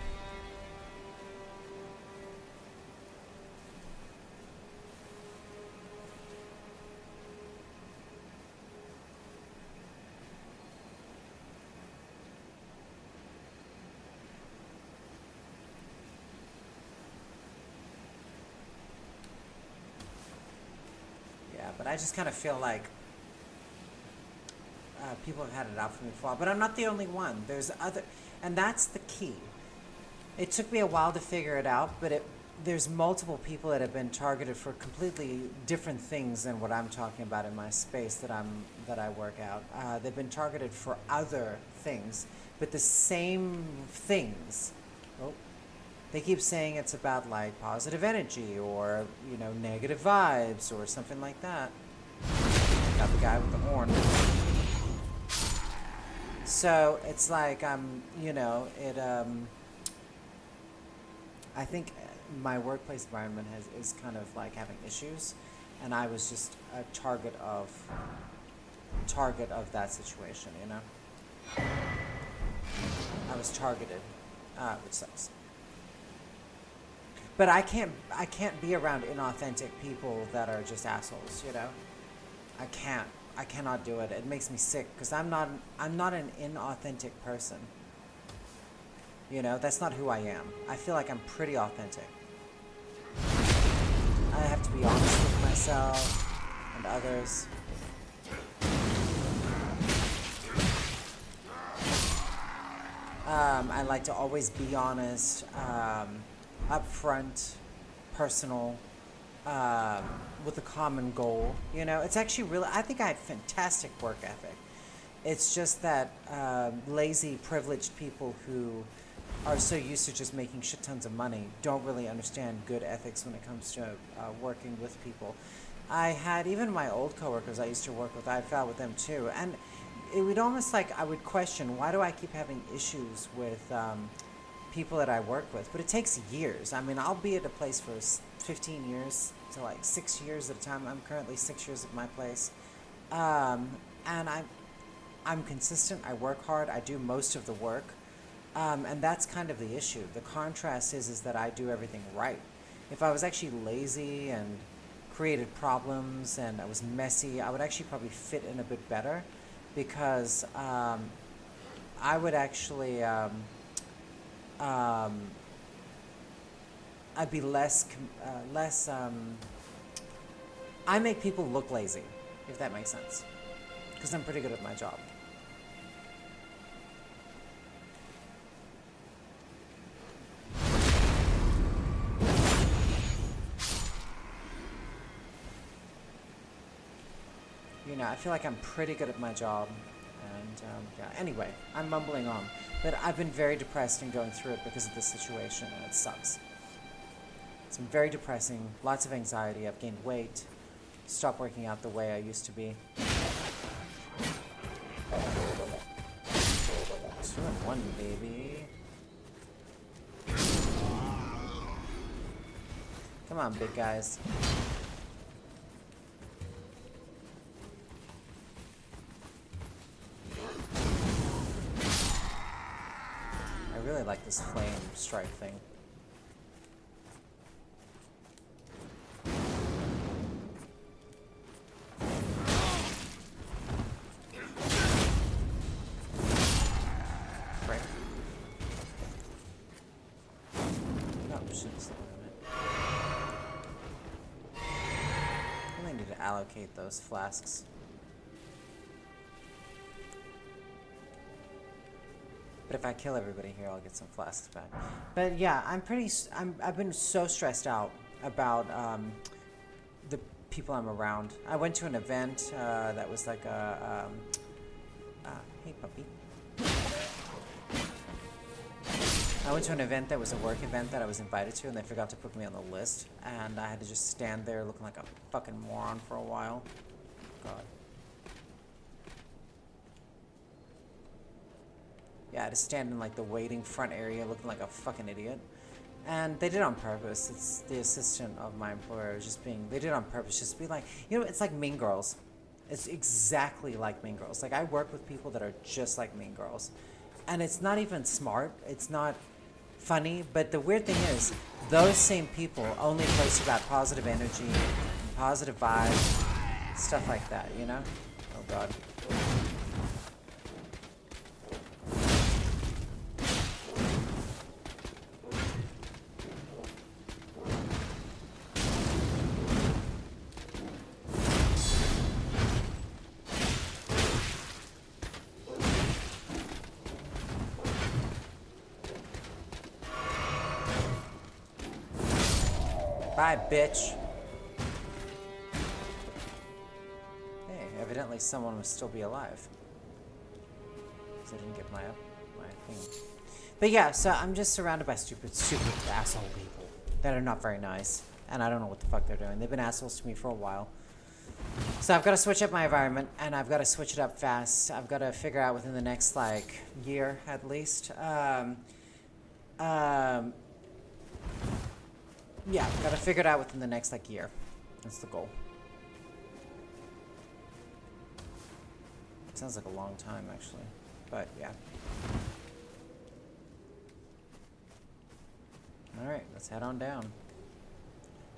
But I just kind of feel like people have had it out for me for a while. But I'm not the only one. There's other, and that's the key. It took me a while to figure it out, but there's multiple people that have been targeted for completely different things than what I'm talking about in my space that I work out. They've been targeted for other things, but the same things. Oh. They keep saying it's about, like, positive energy or, you know, negative vibes or something like that. Got the guy with the horn. So, it's like, you know, I think my workplace environment is kind of, like, having issues. And I was just a target of that situation, you know? I was targeted, which sucks. But I can't be around inauthentic people that are just assholes, you know? I cannot do it. It makes me sick because I'm not an inauthentic person. You know, that's not who I am. I feel like I'm pretty authentic. I have to be honest with myself and others. I like to always be honest, upfront, personal, with a common goal. You know, it's actually really, I think I have fantastic work ethic. It's just that lazy, privileged people who are so used to just making shit tons of money don't really understand good ethics when it comes to working with people. I had, even my old coworkers I used to work with, I felt with them too. And it would almost like I would question, why do I keep having issues with people that I work with? But it takes years. I mean, I'll be at a place for 15 years to like 6 years at a time. I'm currently 6 years at my place. And I'm consistent. I work hard. I do most of the work. And that's kind of the issue. The contrast is that I do everything right. If I was actually lazy and created problems and I was messy, I would actually probably fit in a bit better, because I would actually I'd be less I make people look lazy, if that makes sense, because I'm pretty good at my job. You know, I feel like I'm pretty good at my job, and yeah. Anyway, I'm mumbling on, but I've been very depressed in going through it because of this situation, and it sucks. It's been very depressing, lots of anxiety. I've gained weight, stopped working out the way I used to be. 2-1, baby. Come on, big guys. I really like this flame strike thing. Right. Oh, shit. I really need to allocate those flasks. But if I kill everybody here, I'll get some flasks back. But yeah, I've been so stressed out about the people I'm around. I went to an event that was like a hey puppy. I went to an event that was a work event that I was invited to, and they forgot to put me on the list, and I had to just stand there looking like a fucking moron for a while. God. Yeah, I had to stand in like the waiting front area looking like a fucking idiot. And they did it on purpose. It's the assistant of my employer just being, they did it on purpose, just to be like, you know, it's like Mean Girls. It's exactly like Mean Girls. Like, I work with people that are just like Mean Girls. And it's not even smart. It's not funny. But the weird thing is, those same people only post about positive energy, positive vibes, stuff like that, you know? Oh, God. Bye, bitch. Hey, evidently someone must still be alive. Because I didn't get my thing. But yeah, so I'm just surrounded by stupid asshole people that are not very nice. And I don't know what the fuck they're doing. They've been assholes to me for a while. So I've got to switch up my environment, and I've got to switch it up fast. I've got to figure out within the next, like, year at least. Yeah, gotta figure it out within the next, like, year. That's the goal. It sounds like a long time, actually. But, yeah. Alright, let's head on down.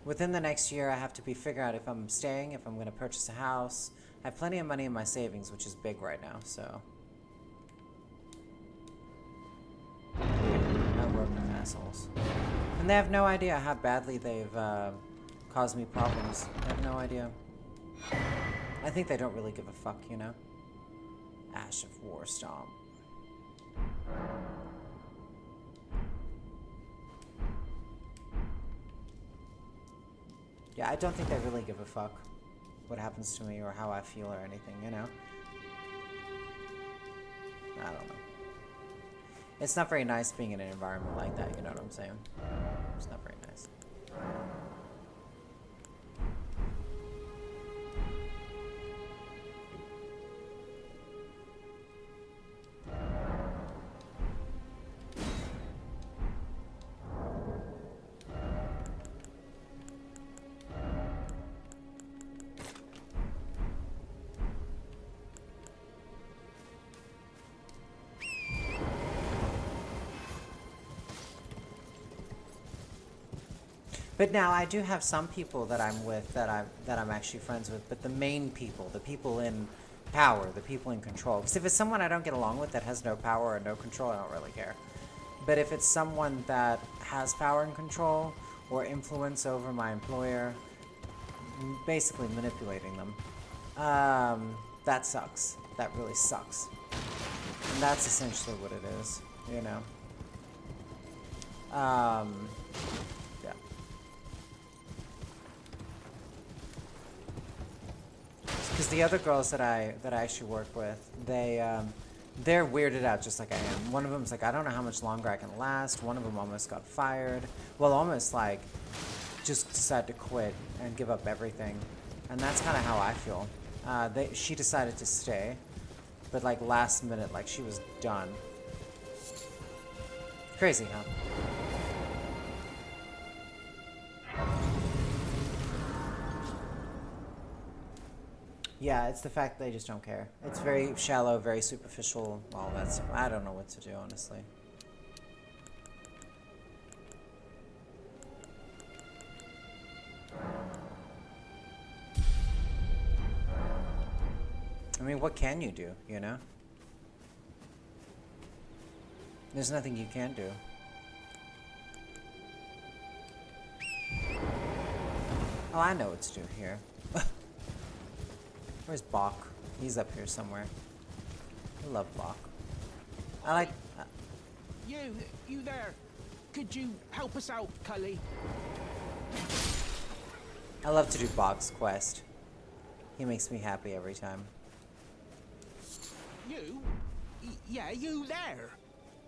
Within the next year, I have to figure out if I'm staying, if I'm gonna purchase a house. I have plenty of money in my savings, which is big right now, so. I work with assholes. And they have no idea how badly they've caused me problems. They have no idea. I think they don't really give a fuck, you know? Ash of War Stomp. Yeah, I don't think they really give a fuck what happens to me or how I feel or anything, you know? I don't know. It's not very nice being in an environment like that, you know what I'm saying? It's not very nice. But now I do have some people that I'm with that I'm actually friends with. But the main people, the people in power, the people in control. Because if it's someone I don't get along with that has no power or no control, I don't really care. But if it's someone that has power and control or influence over my employer, basically manipulating them, that sucks. That really sucks. And that's essentially what it is, you know. Yeah. Because the other girls that I actually work with, they're weirded out just like I am. One of them's like, I don't know how much longer I can last. One of them almost got fired. Well, almost like just decided to quit and give up everything. And that's kind of how I feel. She decided to stay, but like last minute, like she was done. Crazy, huh? Yeah, it's the fact that they just don't care. It's very shallow, very superficial. Well, I don't know what to do, honestly. I mean, what can you do, you know? There's nothing you can do. Oh, I know what to do here. Where's Bach? He's up here somewhere. I love Bach. I like... You there. Could you help us out, Cully? I love to do Bach's quest. He makes me happy every time. You? Yeah, you there.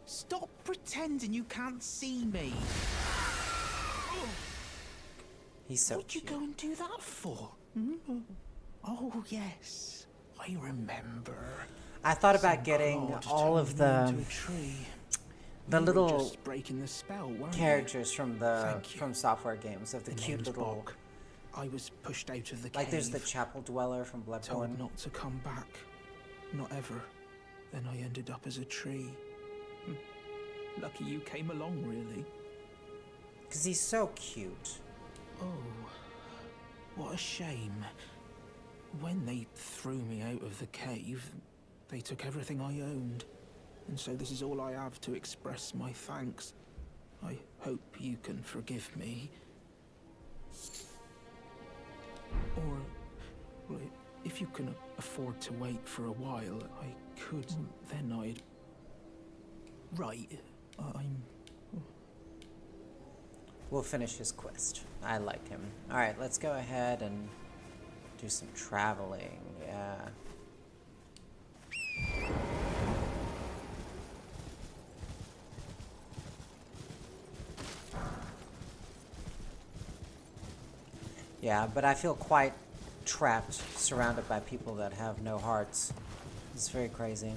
Stop pretending you can't see me. He's so What'd you cute. go and do that for? Oh, yes. I remember. I thought about Some getting god all of turned the... me into a tree. The You were little just breaking the spell, weren't characters from Thank you. from software games of the you? cute name's little Bog. I was pushed out of the like cave. there's the chapel dweller from Told Bloodborne. not to come back. Not ever. Then I ended up as a tree. Lucky you came along, really. Cause he's so cute. Oh, what a shame. When they threw me out of the cave, they took everything I owned. And so this is all I have to express my thanks. I hope you can forgive me. Or, well, if you can afford to wait for a while, I could, then I'd... Right, I'm... We'll finish his quest. I like him. Alright, let's go ahead and do some traveling. Yeah. Yeah, but I feel quite trapped, surrounded by people that have no hearts. It's very crazy.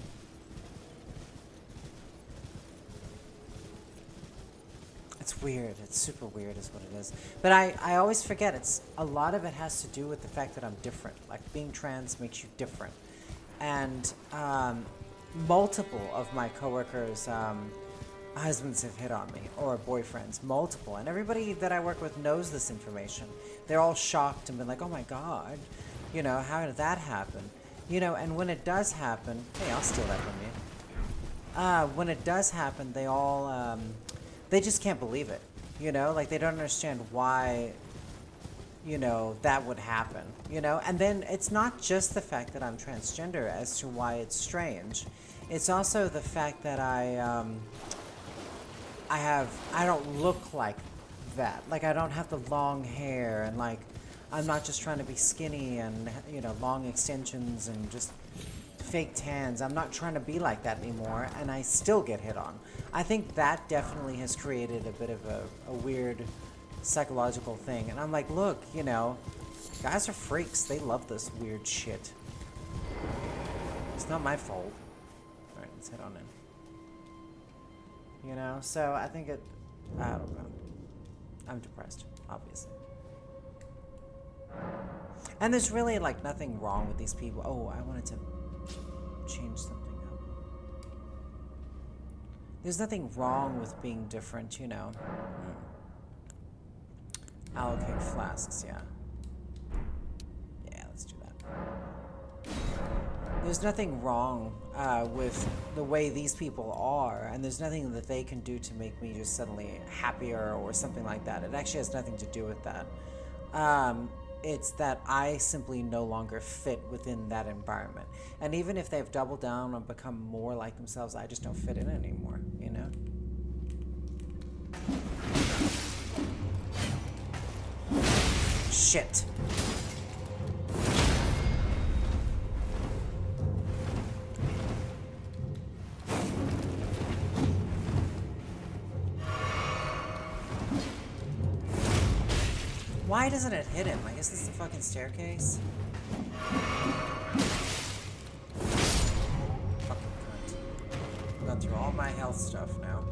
It's weird. It's super weird is what it is. But I always forget a lot of it has to do with the fact that I'm different. Like being trans makes you different. And multiple of my coworkers, husbands have hit on me, or boyfriends, multiple. And everybody that I work with knows this information. They're all shocked and been like, oh my God, you know, how did that happen? You know, and when it does happen, hey, I'll steal that from you. When it does happen, they all, they just can't believe it, you know? Like, they don't understand why, you know, that would happen, you know? And then it's not just the fact that I'm transgender as to why it's strange. It's also the fact that I don't look like that. Like, I don't have the long hair, and, like, I'm not just trying to be skinny and, you know, long extensions and just fake tans. I'm not trying to be like that anymore, and I still get hit on. I think that definitely has created a bit of a weird psychological thing. And I'm like, look, you know, guys are freaks. They love this weird shit. It's not my fault. Alright, let's head on in. You know, so I think I don't know. I'm depressed, obviously. And there's really, like, nothing wrong with these people. Oh, I wanted to change something up. There's nothing wrong with being different, you know. Allocate flasks, yeah. Yeah, let's do that. There's nothing wrong with the way these people are, and there's nothing that they can do to make me just suddenly happier or something like that. It actually has nothing to do with that. It's that I simply no longer fit within that environment. And even if they've doubled down and become more like themselves, I just don't fit in anymore, you know? Shit. Why doesn't it hit him? I guess this is the fucking staircase. Fucking cunt. I've gone through all my health stuff now.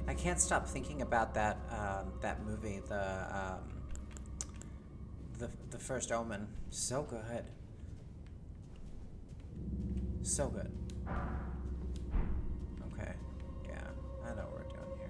I can't stop thinking about that that movie, the First Omen. So good. So good. Okay. Yeah, I know what we're doing here.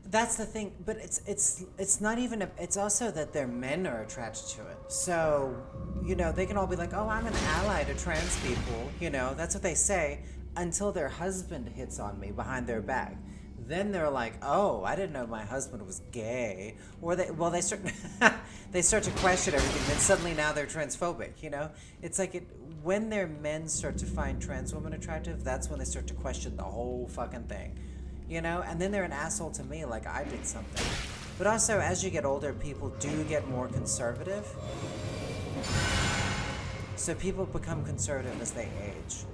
That's the thing, but it's not even it's also that their men are attracted to it. So, you know, they can all be like, "Oh, I'm an ally to trans people," you know, that's what they say until their husband hits on me behind their back. Then they're like, "Oh, I didn't know my husband was gay." Or they start they start to question everything. Then suddenly now they're transphobic, you know? It's like when their men start to find trans women attractive, that's when they start to question the whole fucking thing. You know, and then they're an asshole to me, like I did something. But also, as you get older, people do get more conservative. So people become conservative as they age.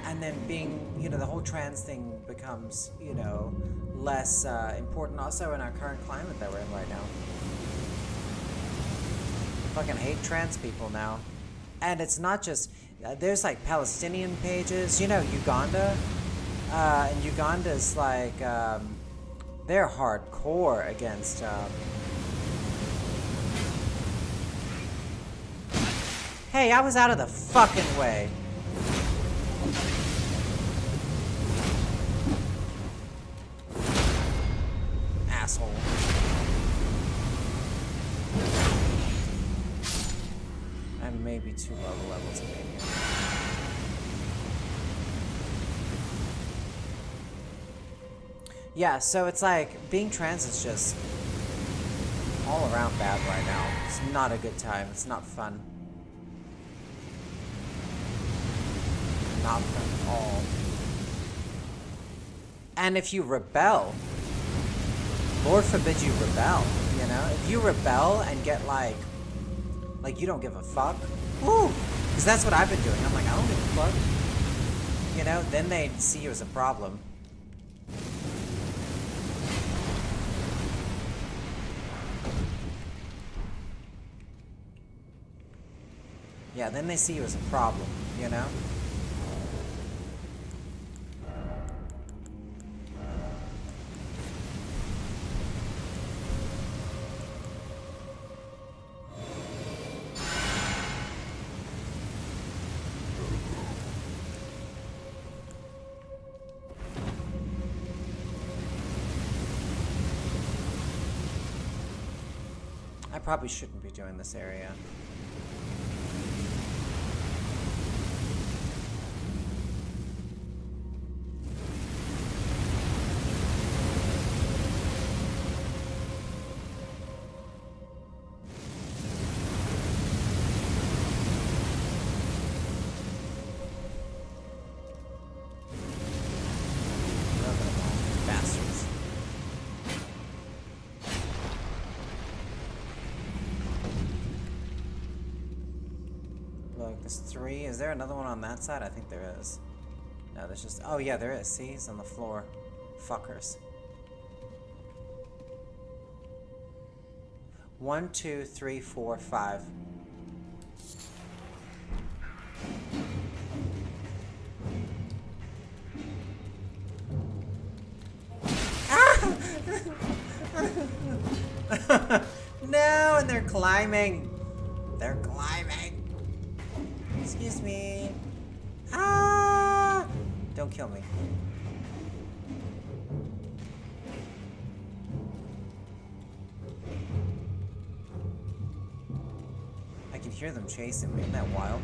And then being, you know, the whole trans thing becomes, you know, less important also in our current climate that we're in right now. I fucking hate trans people now. And it's not just, there's like Palestinian pages, you know, Uganda. And Uganda's like, they're hardcore against, Hey, I was out of the fucking way. Asshole. I'm maybe too low the levels of being here. Yeah, so it's like, being trans is just all around bad right now. It's not a good time. It's not fun. Not fun at all. And if you rebel, Lord forbid you rebel, you know? If you rebel and get like you don't give a fuck, woo! Because that's what I've been doing. I'm like, I don't give a fuck. You know, then they see you as a problem. Yeah, then they see you as a problem, you know? I probably shouldn't be doing this area. Bastards. Look, there's 3. Is there another one on that side? I think there is. No, there's just... Oh, yeah, there is. See? He's on the floor. Fuckers. 1, 2, 3, 4, 5. No, and they're climbing. They're climbing. Excuse me. Ah! Don't kill me. I can hear them chasing me. Isn't that wild?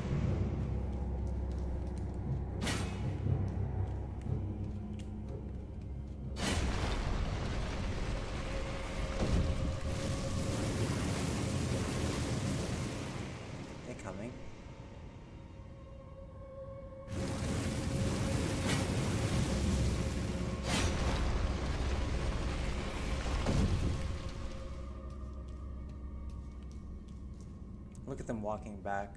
Coming. Look at them walking back.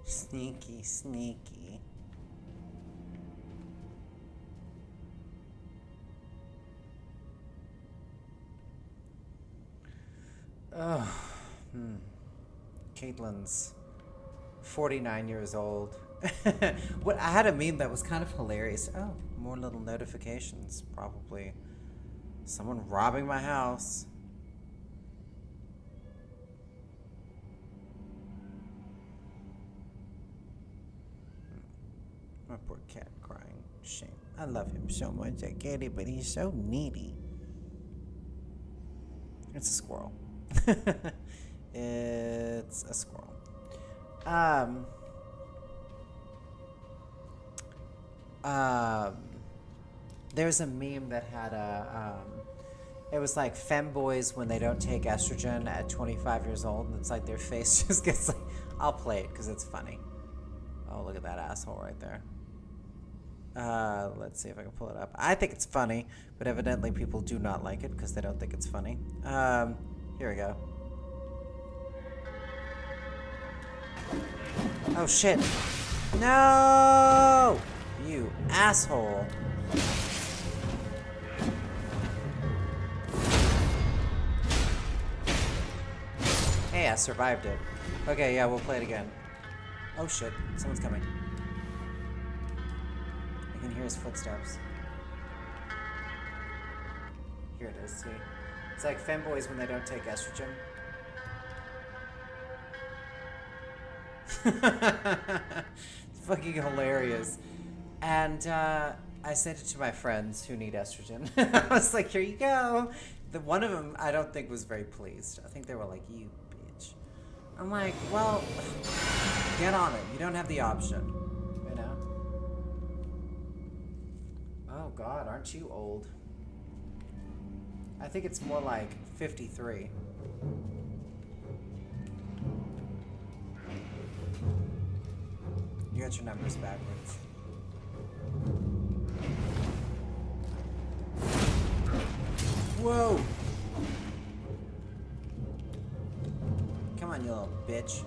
Sneaky, sneaky. Oh, Caitlin's 49 years old. What I had a meme that was kind of hilarious. Oh, more little notifications. Probably someone robbing my house. My poor cat crying. Shame. I love him so much. I get it, but he's so needy. It's a squirrel. It's a squirrel. There's a meme that had it was like femboys when they don't take estrogen at 25 years old, and it's like their face just gets like, I'll play it because it's funny. Oh, look at that asshole right there. Let's see if I can pull it up. I think it's funny, but evidently people do not like it because they don't think it's funny. Here we go. Oh shit. No! You asshole. Hey, I survived it. Okay, yeah, we'll play it again. Oh shit, someone's coming. I can hear his footsteps. Here it is, see? It's like femboys when they don't take estrogen. It's fucking hilarious. And I sent it to my friends who need estrogen. I was like, here you go. The one of them I don't think was very pleased. I think they were like, you bitch. I'm like, well, get on it. You don't have the option, you know? Oh God, aren't you old? I think it's more like 53. You got your numbers backwards. Whoa! Come on, you little bitch.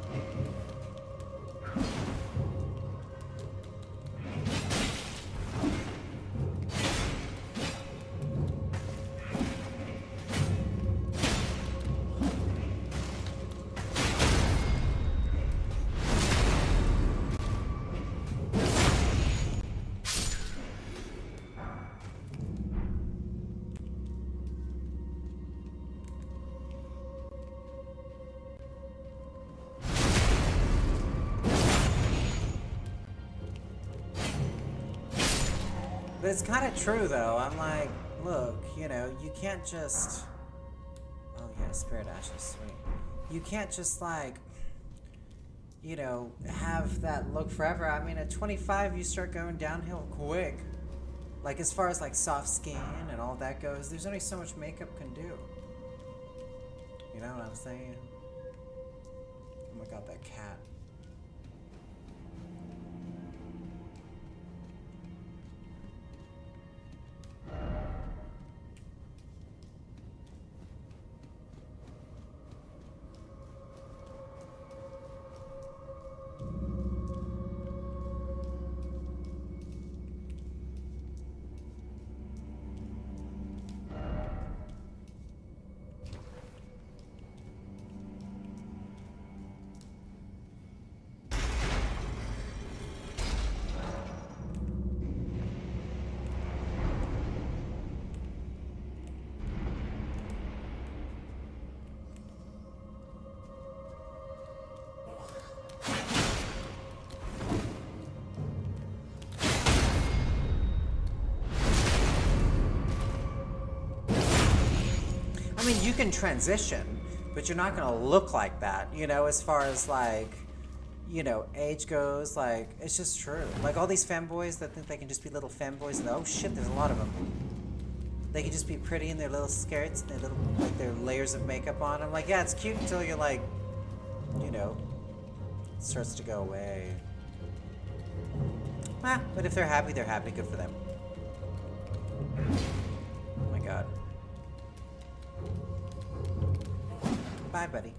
But it's kind of true, though. I'm like, look, you know, you can't just... Oh, yeah, Spirit Ashes, sweet. You can't just, like, you know, have that look forever. I mean, at 25, you start going downhill quick. Like, as far as, like, soft skin and all that goes, there's only so much makeup can do. You know what I'm saying? Oh my God, that cat. I mean, you can transition, but you're not gonna look like that, you know, as far as like, you know, age goes. Like, it's just true. Like all these femboys that think they can just be little femboys, and oh shit, there's a lot of them. They can just be pretty in their little skirts and their little, like their layers of makeup on. I'm like, yeah, it's cute until you're like, you know, it starts to go away. Ah, but if they're happy, good for them. Oh my God. Bye, buddy.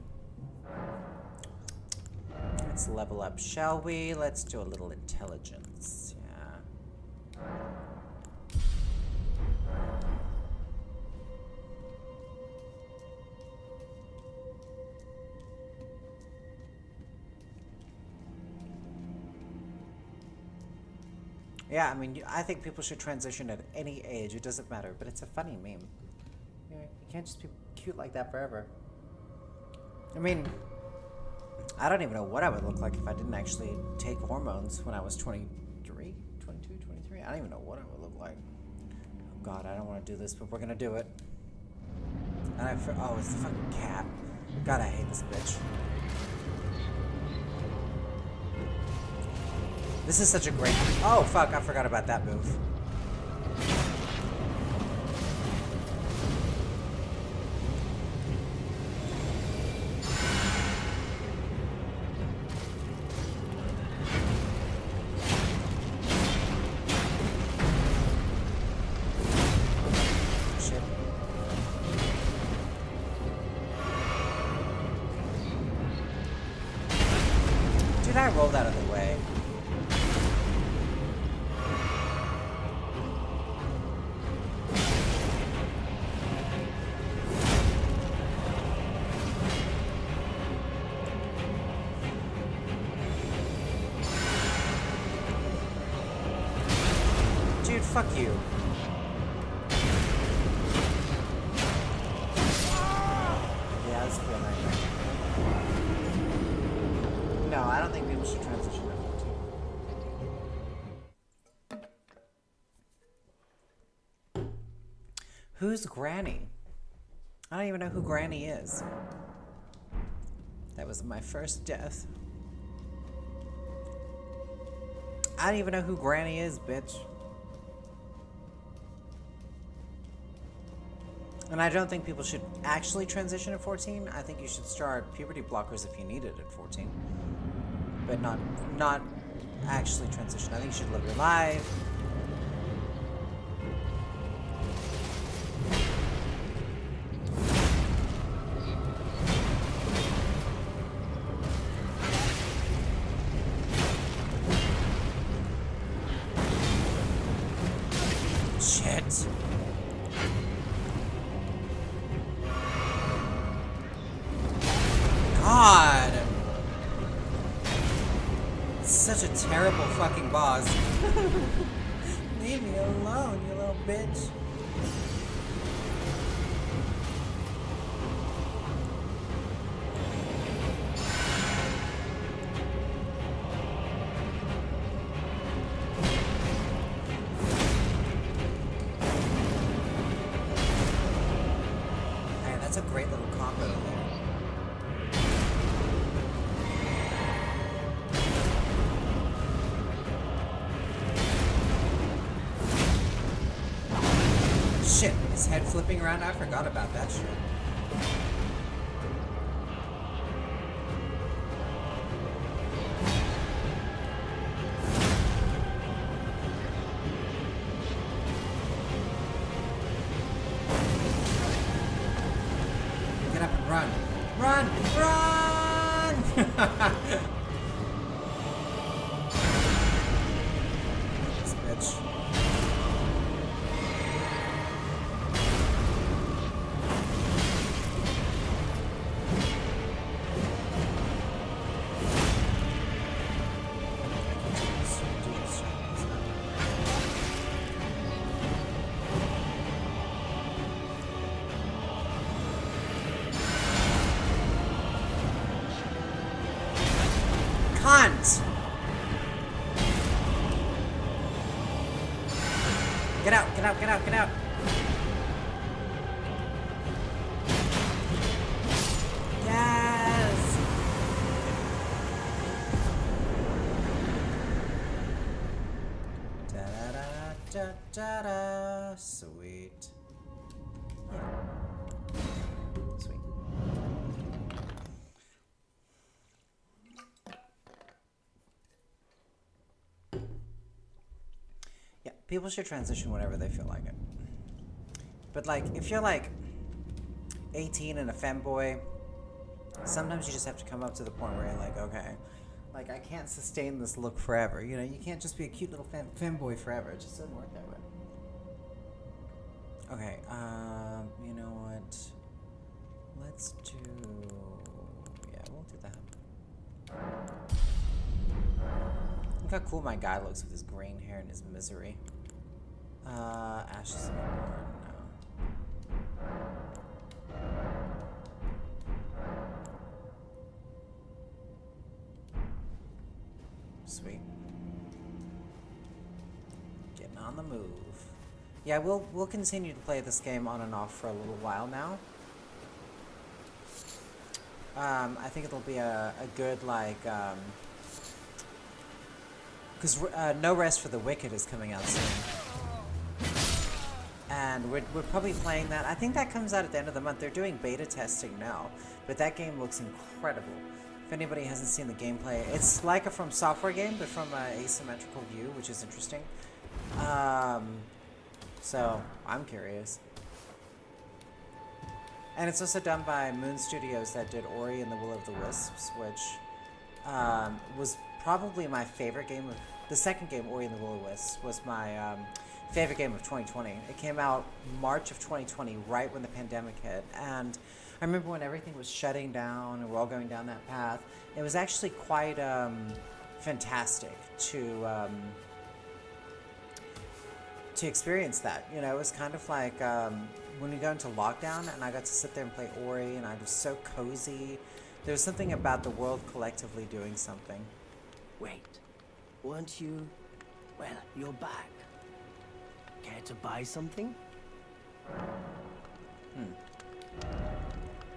Let's level up, shall we? Let's do a little intelligence. Yeah. Yeah, I mean, I think people should transition at any age. It doesn't matter, but it's a funny meme. You can't just be cute like that forever. I mean, I don't even know what I would look like if I didn't actually take hormones when I was 23, 22, 23. I don't even know what I would look like. Oh God, I don't want to do this, but we're gonna do it. And oh, it's the fucking cat. God, I hate this bitch. This is such a great... Oh, fuck, I forgot about that move. Dude, I rolled out of the way. Dude, fuck you. Yeah, that's a cool nightmare. No, I don't think people should transition to 14. Who's Granny? I don't even know who Granny is. That was my first death. I don't even know who Granny is, bitch. And I don't think people should actually transition at 14. I think you should start puberty blockers if you need it at 14. But not actually transition. I think you should live your life. Shit. God. It's such a terrible fucking boss. Leave me alone, you little bitch. Man, that's a great little combo there. Shit, his head flipping around, I forgot about that shit. Get up and run. Run! Run! This bitch. Cunt! Get out, get out, get out, get out! Yes! Da-da-da-da-da-da. Sweet. Yeah. Sweet. Yeah, people should transition whenever they feel like it. But like, if you're like 18 and a femboy, sometimes you just have to come up to the point where you're like, okay, like I can't sustain this look forever. You know, you can't just be a cute little femboy forever. It just doesn't work that way. Okay, you know what? Let's do, yeah, we'll do that. Look how cool my guy looks with his green hair and his misery. Ashes of War, no. Sweet. Getting on the move. Yeah, we'll continue to play this game on and off for a little while now. I think it'll be a good, like, because No Rest for the Wicked is coming out soon. And we're probably playing that. I think that comes out at the end of the month. They're doing beta testing now, but that game looks incredible. If anybody hasn't seen the gameplay, it's like a From Software game, but from an asymmetrical view, which is interesting. So I'm curious. And it's also done by Moon Studios that did Ori and the Will of the Wisps, which was probably my favorite game of the second game. Ori and the Will of the Wisps was my favorite game of 2020. It came out March of 2020, right when the pandemic hit, and I remember when everything was shutting down and we're all going down that path. It was actually quite fantastic to experience that. You know, it was kind of like when we go into lockdown and I got to sit there and play Ori, and I was so cozy There was something about the world collectively doing something. Wait, weren't you... Well, you're back. Care to buy something?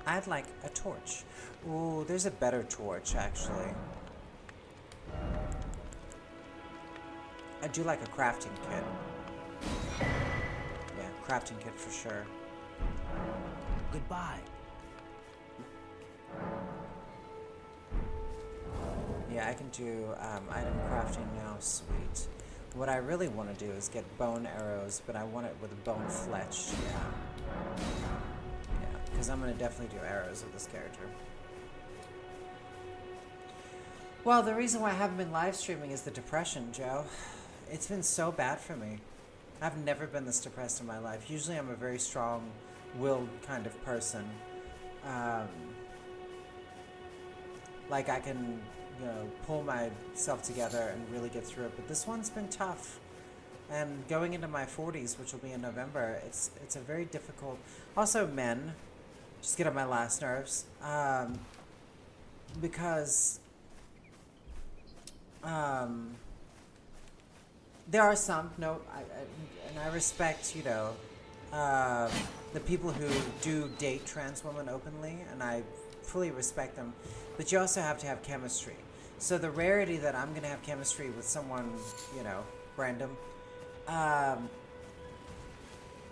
I'd like a torch. Ooh, there's a better torch, actually. I do like a crafting kit. Yeah, crafting kit for sure. Goodbye. Yeah, I can do item crafting now. Sweet. What I really want to do is get bone arrows, but I want it with a bone fletched. Yeah. Yeah, because I'm going to definitely do arrows with this character. Well, the reason why I haven't been live streaming is the depression, Joe. It's been so bad for me. I've never been this depressed in my life. Usually I'm a very strong-willed kind of person. Like I can, you know, pull myself together and really get through it. But this one's been tough. And going into my 40s, which will be in November, it's a very difficult... Also, men, just get on my last nerves. Because... there are some, and I respect, you know, the people who do date trans women openly, and I fully respect them, but you also have to have chemistry. So the rarity that I'm going to have chemistry with someone, you know, random,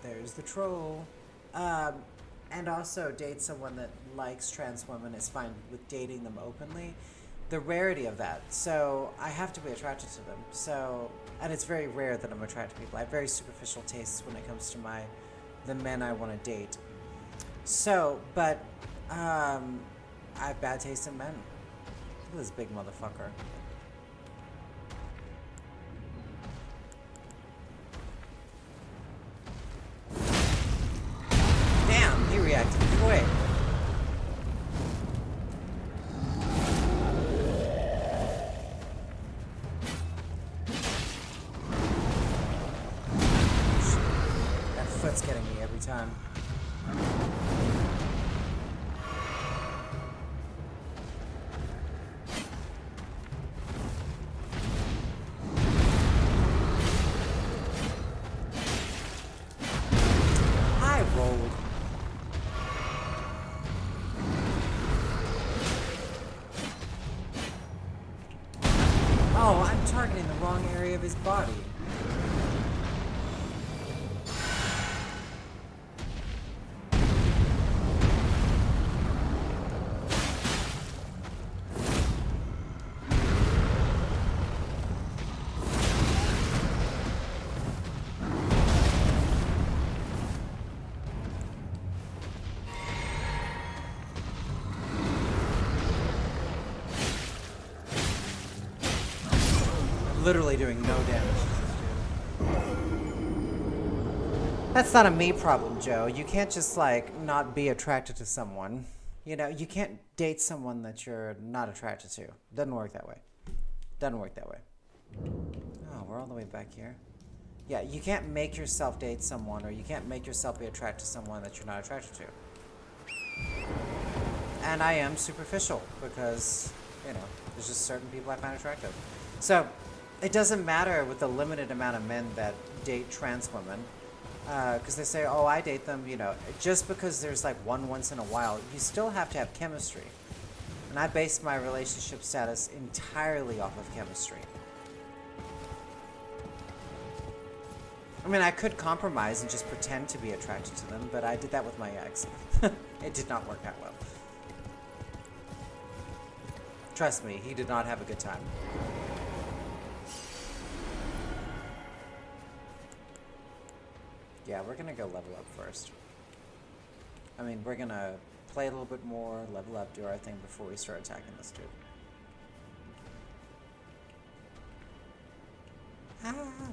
there's the troll, and also date someone that likes trans women is fine with dating them openly. The rarity of that. So I have to be attracted to them. So, and it's very rare that I'm attracted to people. I have very superficial tastes when it comes to the men I want to date. So, but I have bad taste in men. Look at this big motherfucker. Damn, he reacted quick. That's getting me every time. I rolled. Oh, I'm targeting the wrong area of his body. Literally doing no damage to this dude. That's not a me problem, Joe. You can't just, like, not be attracted to someone. You know, you can't date someone that you're not attracted to. Doesn't work that way. Doesn't work that way. Oh, we're all the way back here. Yeah, you can't make yourself date someone, or you can't make yourself be attracted to someone that you're not attracted to. And I am superficial, because, you know, there's just certain people I find attractive. So... it doesn't matter with the limited amount of men that date trans women, because they say, oh, I date them, you know, just because there's like one once in a while, you still have to have chemistry. And I base my relationship status entirely off of chemistry. I mean, I could compromise and just pretend to be attracted to them, but I did that with my ex. It did not work out well. Trust me, he did not have a good time. Yeah, we're gonna go level up first. I mean, we're gonna play a little bit more, level up, do our thing before we start attacking this dude. Ah.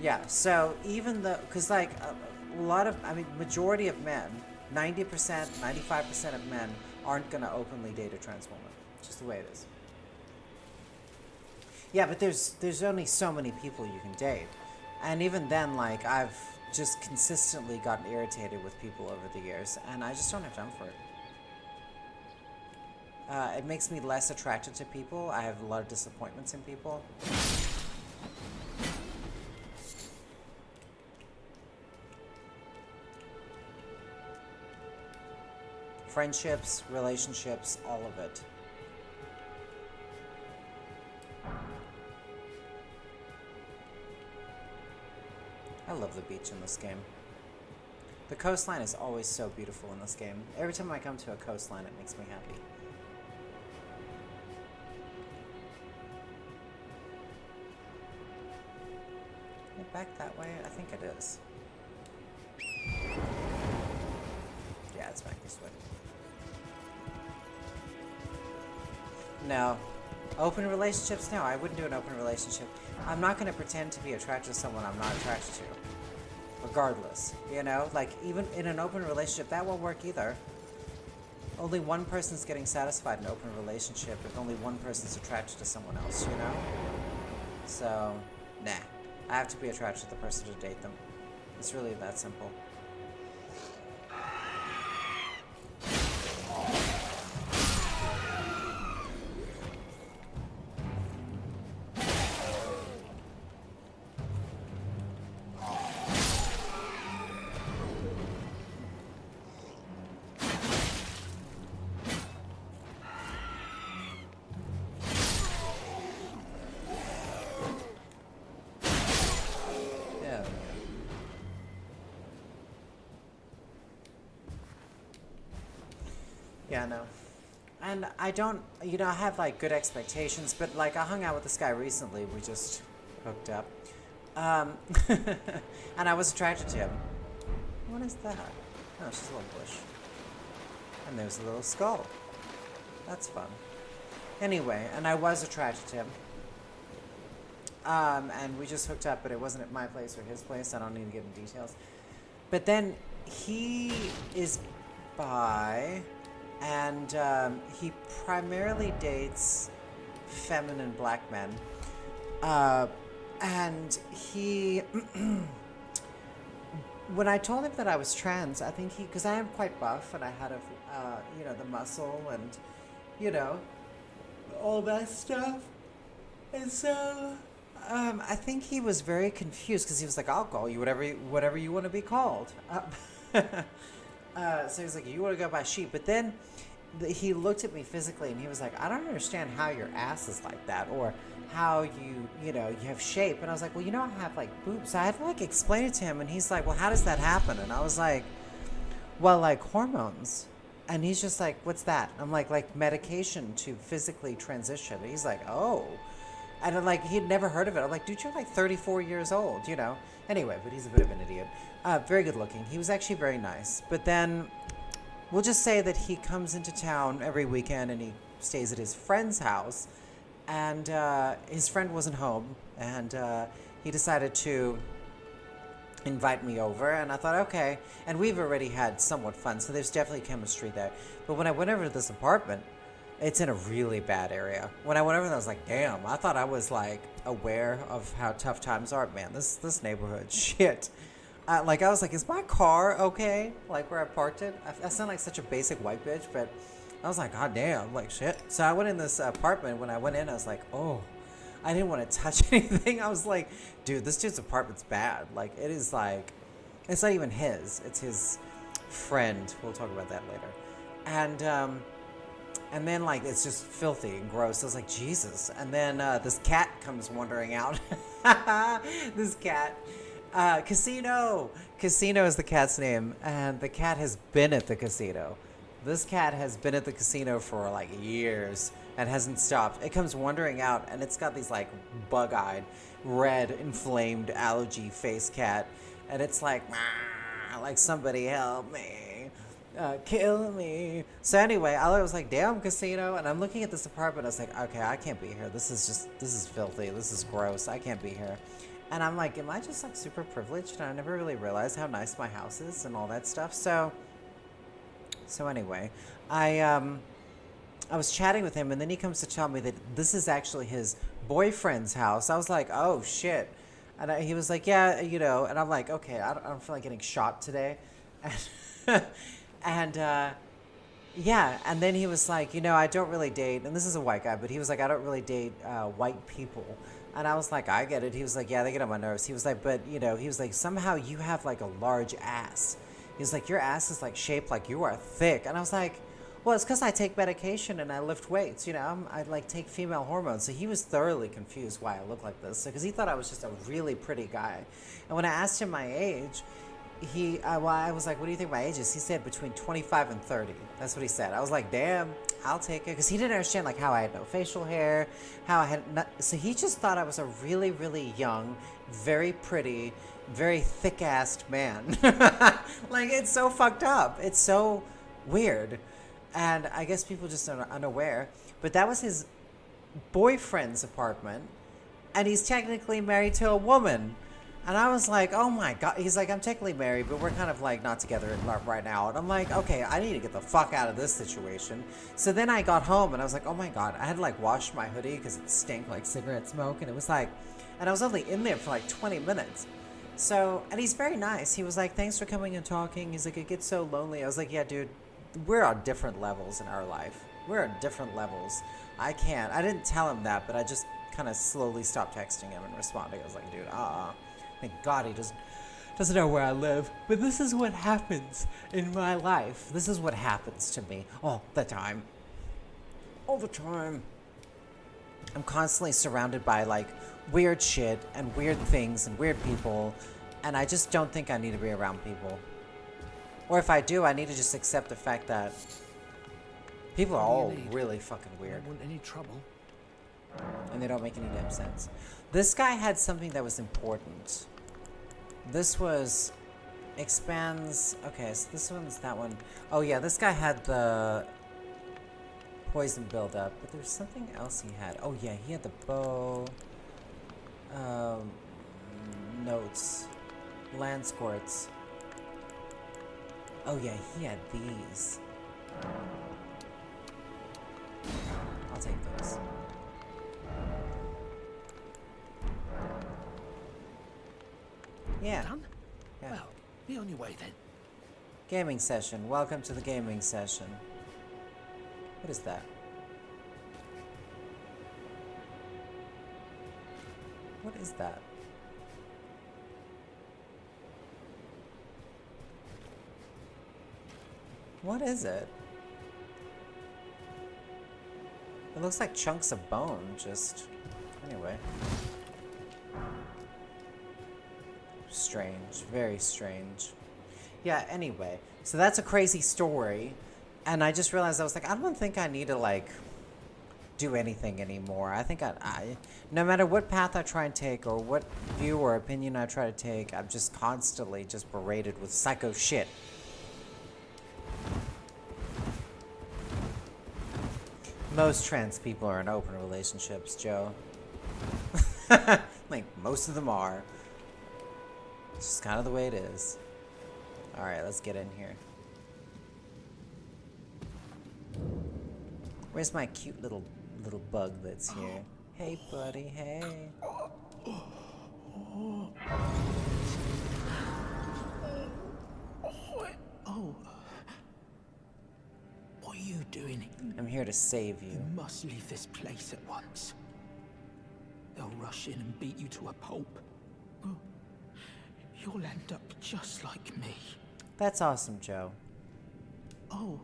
Yeah, so even though, because like a lot of, I mean, majority of men, 90%, 95% of men aren't gonna openly date a trans woman. It's just the way it is. Yeah, but there's only so many people you can date. And even then, like, I've just consistently gotten irritated with people over the years, and I just don't have time for it. It makes me less attracted to people. I have a lot of disappointments in people. Friendships, relationships, all of it. I love the beach in this game. The coastline is always so beautiful in this game. Every time I come to a coastline, it makes me happy. Is it back that way? I think it is. Yeah, it's back this way. No. Open relationships? No, I wouldn't do an open relationship. I'm not going to pretend to be attracted to someone I'm not attracted to. Regardless. You know? Like, even in an open relationship, that won't work either. Only one person's getting satisfied in an open relationship if only one person's attracted to someone else, you know? So, nah. I have to be attracted to the person to date them. It's really that simple. Yeah, no. And I don't, you know, I have like good expectations, but like I hung out with this guy recently. We just hooked up. And I was attracted to him. What is that? Oh, it's just a little bush. And there's a little skull. That's fun. Anyway, and I was attracted to him. And we just hooked up, but it wasn't at my place or his place. I don't need to get into details. But then he is bi. And he primarily dates feminine black men. And he, when I told him that I was trans, I think because I am quite buff and I had you know, the muscle and, you know, all that stuff. And so, I think he was very confused because he was like, I'll call you whatever you want to be called. So he was like, you want to go by she? But then he looked at me physically and he was like, I don't understand how your ass is like that or how you know, you have shape. And I was like, well, you know, I have like boobs. So I had to like explain it to him and he's like, well, how does that happen? And I was like, well, like hormones. And he's just like, what's that? I'm like medication to physically transition. And he's like, oh. And I'm like, he'd never heard of it. I'm like, dude, you're like 34 years old, you know? Anyway, but he's a bit of an idiot. Very good looking. He was actually very nice. But then we'll just say that he comes into town every weekend and he stays at his friend's house. And his friend wasn't home. And he decided to invite me over. And I thought, okay. And we've already had somewhat fun. So there's definitely chemistry there. But when I went over to this apartment, it's in a really bad area. When I went over there, I was like, damn, I thought I was like aware of how tough times are. Man, this neighborhood, shit. Like, I was like, is my car okay? Like, where I parked it? I sound like such a basic white bitch, but I was like, god damn, like, shit. So I went in this apartment. When I went in, I was like, oh, I didn't want to touch anything. I was like, dude, this dude's apartment's bad. Like, it is like, it's not even his. It's his friend. We'll talk about that later. And then, like, it's just filthy and gross. I was like, Jesus. And then this cat comes wandering out. This cat. Casino. Casino is the cat's name. And the cat has been at the casino. This cat has been at the casino for, like, years and hasn't stopped. It comes wandering out, and it's got these, like, bug-eyed, red, inflamed, allergy face cat. And it's like, like, somebody help me. Kill me. So anyway, I was like, damn, casino. And I'm looking at this apartment. I was like, okay, I can't be here. This is filthy. This is gross. I can't be here. And I'm like, am I just like super privileged? And I never really realized how nice my house is and all that stuff. So anyway, I was chatting with him and then he comes to tell me that this is actually his boyfriend's house. I was like, oh shit. And he was like, yeah, you know, and I'm like, okay, I don't feel like getting shot today. And, and yeah, and then he was like, you know, I don't really date, and this is a white guy, but he was like, I don't really date white people. And I was like, I get it. He was like, yeah, they get on my nerves. He was like, but, you know, he was like, somehow you have like a large ass. He was like, your ass is like shaped like you are thick. And I was like, well, it's because I take medication and I lift weights. You know, I like take female hormones. So he was thoroughly confused why I look like this. Because he thought I was just a really pretty guy. And when I asked him my age, I was like, what do you think my age is? He said between 25 and 30. That's what he said. I was like, damn, I'll take it. Because he didn't understand like how I had no facial hair, how I had not, so he just thought I was a really, really young, very pretty, very thick-assed man. Like, it's so fucked up. It's so weird. And I guess people just are unaware. But that was his boyfriend's apartment. And he's technically married to a woman. And I was like, oh my God. He's like, I'm technically married, but we're kind of like not together right now. And I'm like, okay, I need to get the fuck out of this situation. So then I got home and I was like, oh my God. I had to like wash my hoodie because it stank like cigarette smoke. And it was like, and I was only in there for like 20 minutes. So, and he's very nice. He was like, thanks for coming and talking. He's like, it gets so lonely. I was like, yeah, dude, we're on different levels in our life. We're on different levels. I didn't tell him that, but I just kind of slowly stopped texting him and responding. I was like, dude, thank God he doesn't know where I live. But this is what happens in my life. This is what happens to me all the time. All the time. I'm constantly surrounded by like weird shit and weird things and weird people. And I just don't think I need to be around people. Or if I do, I need to just accept the fact that people are all really fucking weird. I don't want any trouble. And they don't make any damn sense. This guy had something that was important. This was expands. Okay, so this one's that one. Oh yeah, this guy had the poison buildup, but there's something else he had. Oh yeah, he had the bow. Notes, land squirts. Oh yeah, he had these. I'll take those. Yeah. Done? Yeah. Well, be on your way then. Gaming session. Welcome to the gaming session. What is that? What is that? What is it? It looks like chunks of bone, just... Anyway. Strange. Very strange. Yeah, anyway. So that's a crazy story. And I just realized, I was like, I don't think I need to, like, do anything anymore. I think no matter what path I try and take, or what view or opinion I try to take, I'm just constantly just berated with psycho shit. Most trans people are in open relationships, Joe. Like, most of them are. It's just kind of the way it is. Alright, let's get in here. Where's my cute little bug that's here? Hey, buddy, hey. Oh. What are you doing? I'm here to save you. You must leave this place at once. They'll rush in and beat you to a pulp. Oh, you'll end up just like me. That's awesome, Joe. Oh.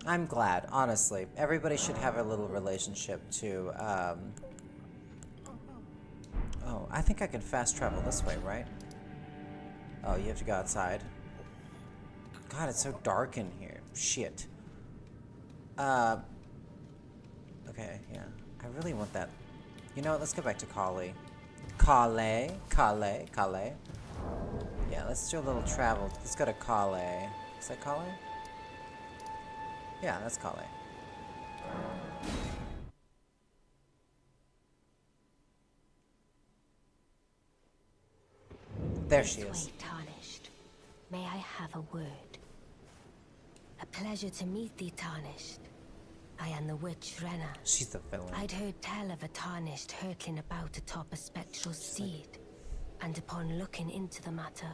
I'm glad, honestly. Everybody should have a little relationship to, Oh, I think I can fast travel this way, right? Oh, you have to go outside. God, it's so dark in here. Shit. Okay, yeah. I really want that. You know what, let's go back to Calais. Calais. Yeah, let's do a little travel. Let's go to Calais. Is that Calais? Yeah, that's Calais. There she is. This way, Tarnished. May I have a word? A pleasure to meet thee, Tarnished. I am the witch Renna. She's the villain. I'd heard tell of a tarnished hurtling about atop a spectral steed, and upon looking into the matter,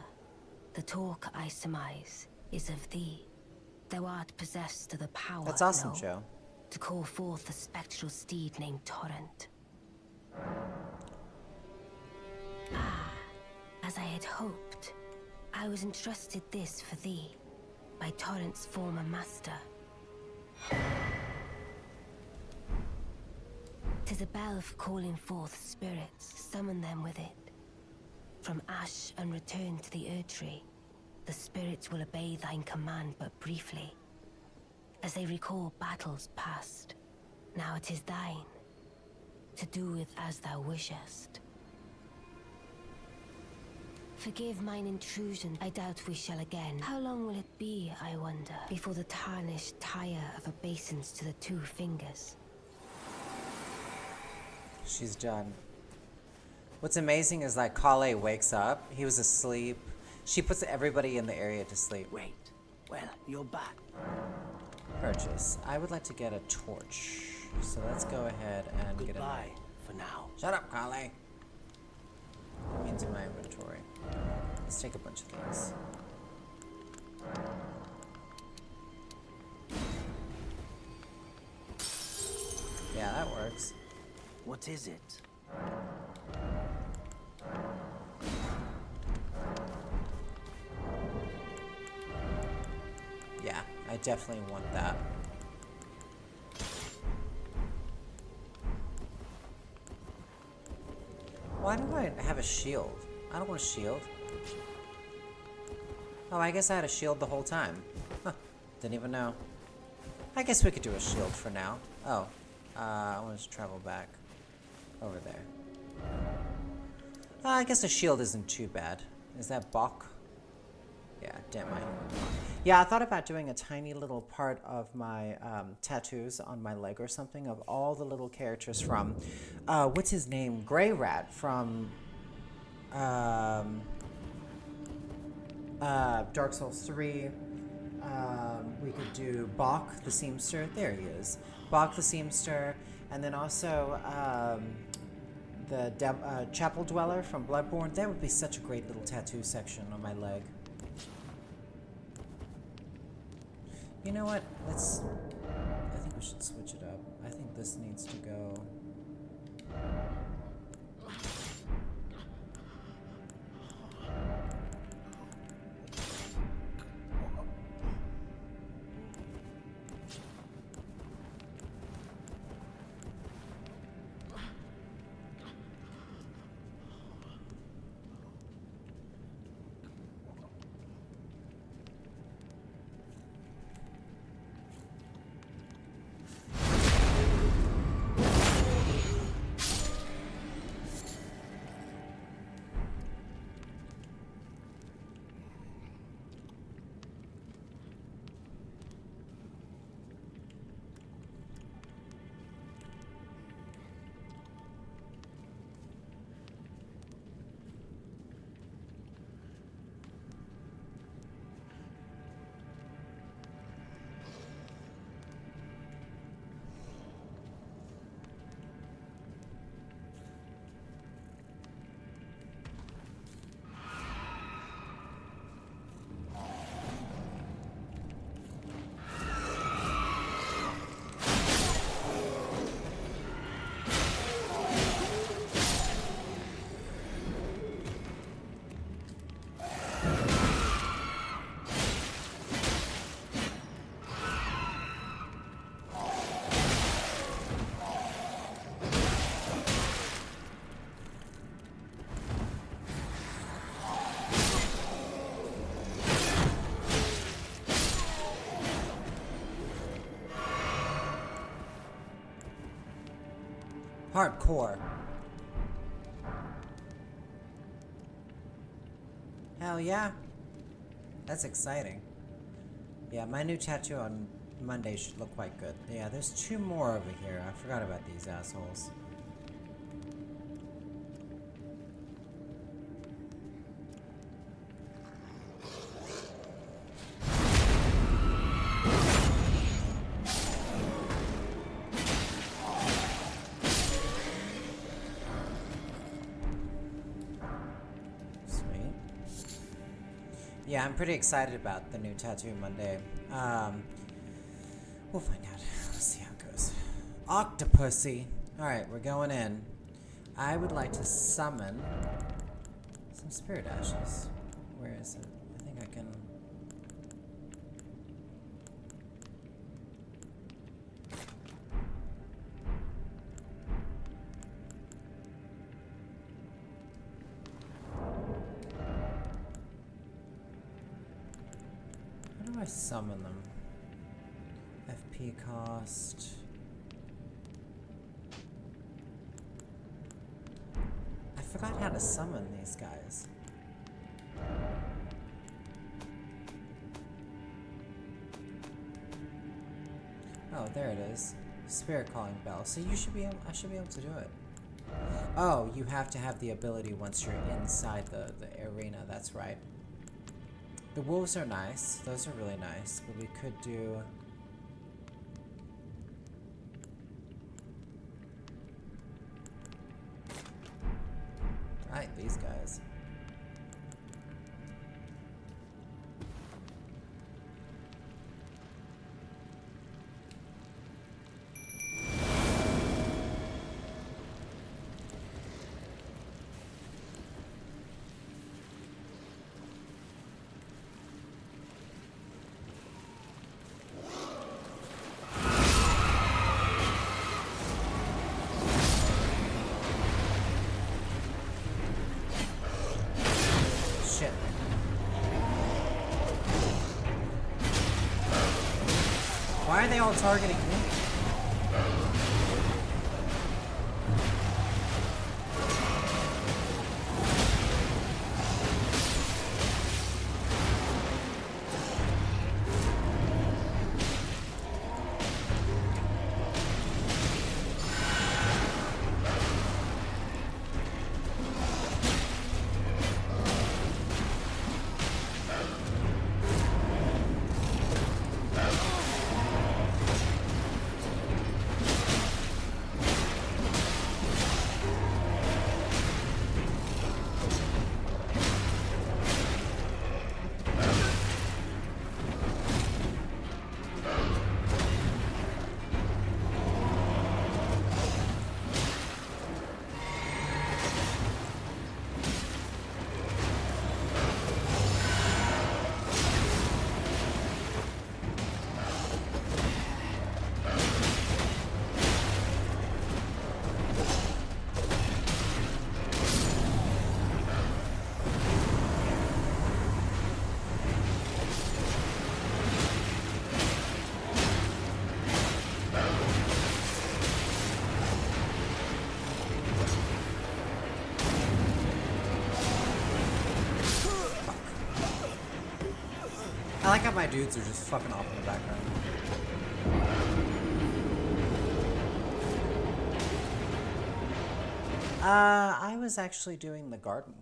the talk I surmise is of thee. Thou art possessed of the power, That's awesome, no, Joe. to call forth a spectral steed named Torrent. Ah, as I had hoped, I was entrusted this for thee by Torrent's former master. 'Tis a bell for calling forth spirits, summon them with it. From ash and return to the Erdtree, the spirits will obey thine command but briefly, as they recall battles past. Now it is thine, to do with as thou wishest. Forgive mine intrusion, I doubt we shall again. How long will it be, I wonder, before the tarnished tire of obeisance to the 2 fingers? She's done. What's amazing is like Kale wakes up. He was asleep. She puts everybody in the area to sleep. Wait. Well, you're back. Purchase. I would like to get a torch. So let's go ahead and get Goodbye for now. Shut up, Kale. Into my inventory. Let's take a bunch of things. Yeah, that works. What is it? Yeah, I definitely want that. Why do I have a shield? I don't want a shield. Oh, I guess I had a shield the whole time. Huh, didn't even know. I guess we could do a shield for now. Oh, I want to travel back over there. I guess a shield isn't too bad. Is that Bok? Yeah, damn my human Bok. Yeah, I thought about doing a tiny little part of my tattoos on my leg or something of all the little characters from, what's his name? Grey Rat from Dark Souls 3. We could do Bok the Seamster. There he is. Bok the Seamster. And then also the Chapel Dweller from Bloodborne. That would be such a great little tattoo section on my leg. You know what? I think we should switch it up. I think this needs to go. Hardcore. Hell yeah. That's exciting. Yeah, my new tattoo on Monday should look quite good. Yeah, there's 2 more over here. I forgot about these assholes. Yeah, I'm pretty excited about the new Tattoo Monday. We'll find out. Let's see how it goes. Octopussy. Alright, we're going in. I would like to summon some spirit ashes. Where is it? I think I can... How do I summon them? FP cost... I forgot how to summon these guys. Oh, there it is. Spirit calling bell. So you should be able, I should be able to do it. Oh, you have to have the ability once you're inside the arena, that's right. The wolves are nice. Those are really nice, but we could do... Right, these guys. Shit. Why are they all targeting me? I like how my dudes are just fucking off in the background. I was actually doing the garden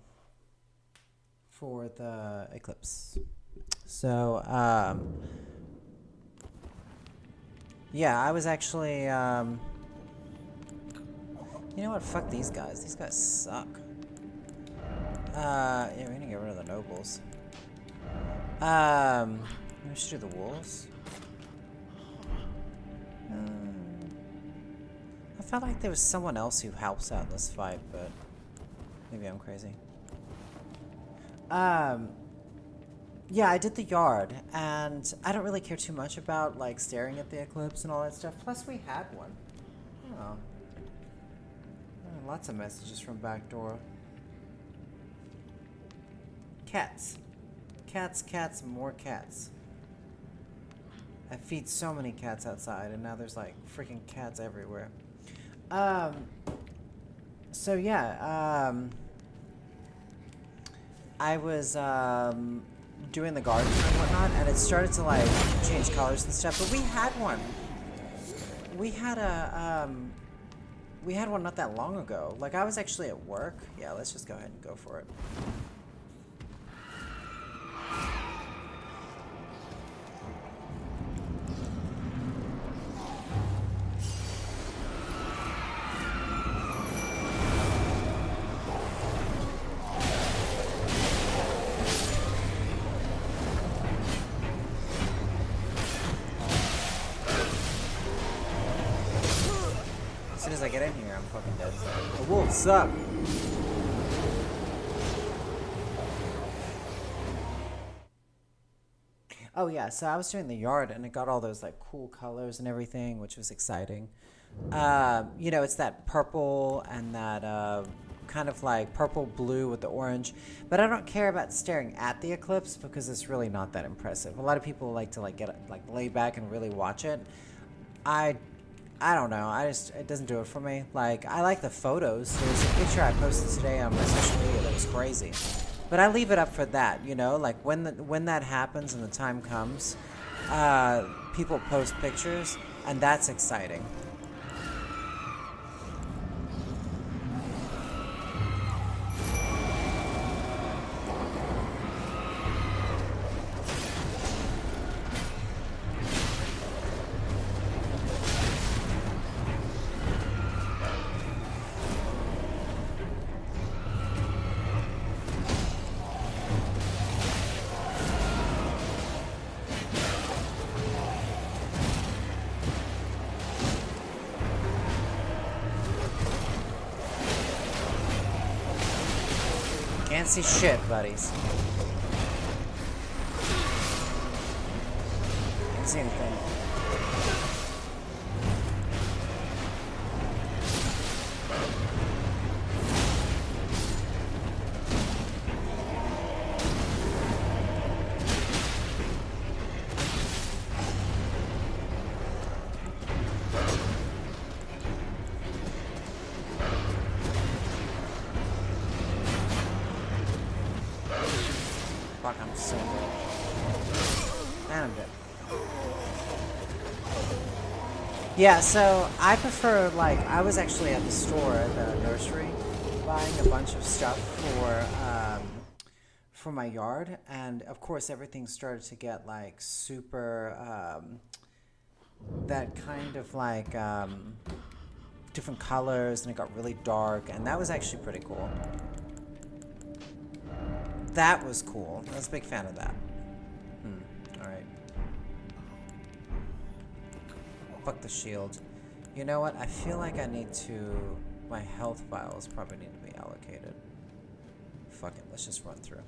for the eclipse. So, yeah, I was actually, you know what? Fuck these guys. These guys suck. Yeah, we're gonna get rid of the nobles. We should do the wolves. I felt like there was someone else who helps out in this fight, but maybe I'm crazy. Yeah, I did the yard, and I don't really care too much about like staring at the eclipse and all that stuff. Plus, we had one. Oh, lots of messages from backdoor. Cats. Cats, cats, more cats. I feed so many cats outside, and now there's like freaking cats everywhere. So yeah, I was doing the garden and whatnot, and it started to like change colors and stuff. But we had one. We had one not that long ago. Like I was actually at work. Yeah, let's just go ahead and go for it. get in here, I'm fucking dead. The wolves suck. Oh yeah, so I was doing the yard and it got all those like cool colors and everything, which was exciting. You know, it's that purple and that kind of like purple blue with the orange, but I don't care about staring at the eclipse because it's really not that impressive. A lot of people like to like get like lay back and really watch it. I don't know. It doesn't do it for me. Like, I like the photos. There's a picture I posted today on my social media that was crazy. But I leave it up for that, you know? Like, when that happens and the time comes, people post pictures, and that's exciting. Can't see shit, buddies. Can't see anything. Fuck, I'm so dead. And I'm dead. Yeah, so I prefer, like, I was actually at the store at the nursery buying a bunch of stuff for my yard, and of course everything started to get like super that kind of like different colors, and it got really dark, and that was actually pretty cool. That was cool. I was a big fan of that. Alright. Fuck the shield. You know what? I feel like I need to... My health vials probably need to be allocated. Fuck it. Let's just run through.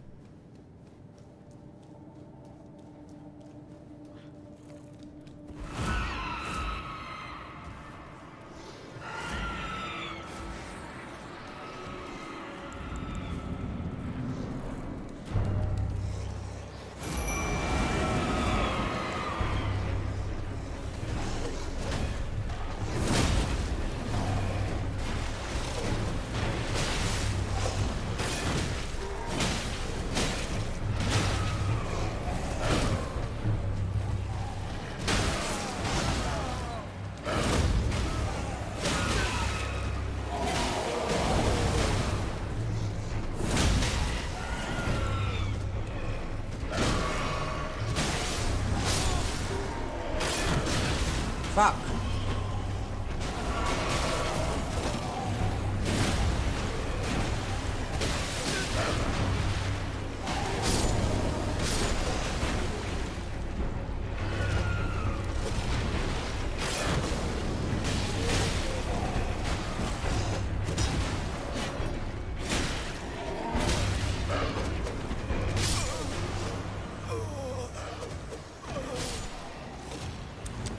Fuck.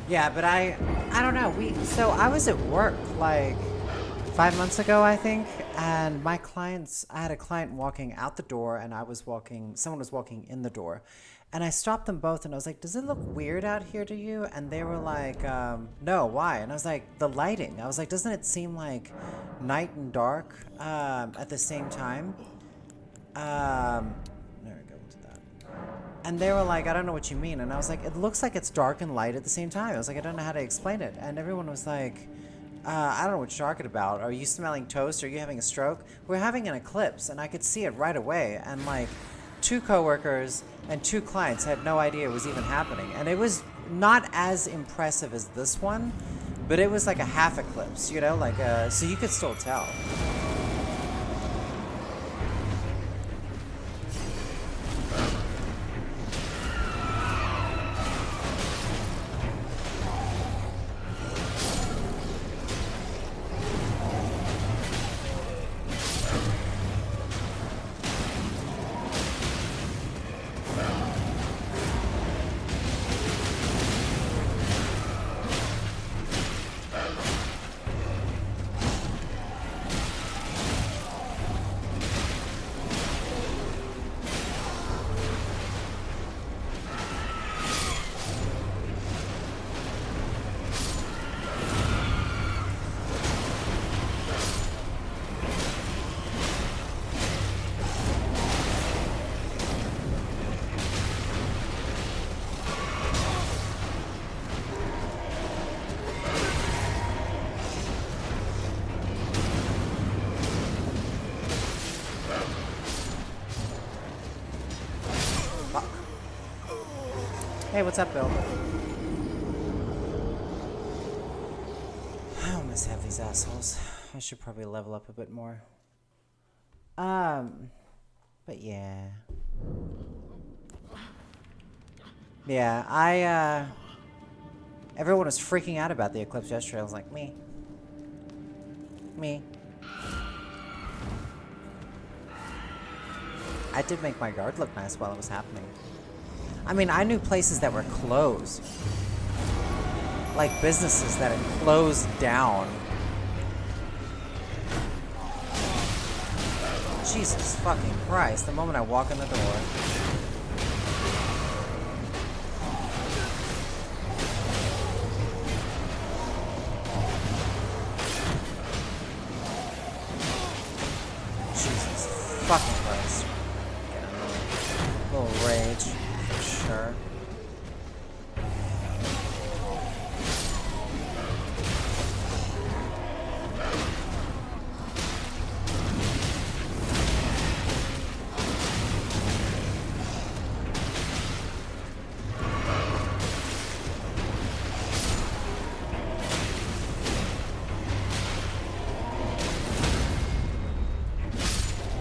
Yeah, but I don't know. So I was at work like 5 months ago, I think, and I had a client walking out the door, and someone was walking in the door, and I stopped them both, and I was like, does it look weird out here to you? And they were like, no, why? And I was like, the lighting. I was like, doesn't it seem like night and dark at the same time? There we go to that. And they were like, I don't know what you mean. And I was like, it looks like it's dark and light at the same time. I was like, I don't know how to explain it. And everyone was like, I don't know what you're talking about. Are you smelling toast? Are you having a stroke? We're having an eclipse, and I could see it right away. And like 2 coworkers and 2 clients had no idea it was even happening. And it was not as impressive as this one, but it was like a half eclipse, you know, like so you could still tell. Hey, what's up, Bill? I almost have these assholes. I should probably level up a bit more. But yeah. Yeah, everyone was freaking out about the eclipse yesterday. I was like, me. I did make my yard look nice while it was happening. I mean, I knew places that were closed. Like businesses that had closed down. Jesus fucking Christ, the moment I walk in the door. Jesus fucking Christ. A little rage, for sure.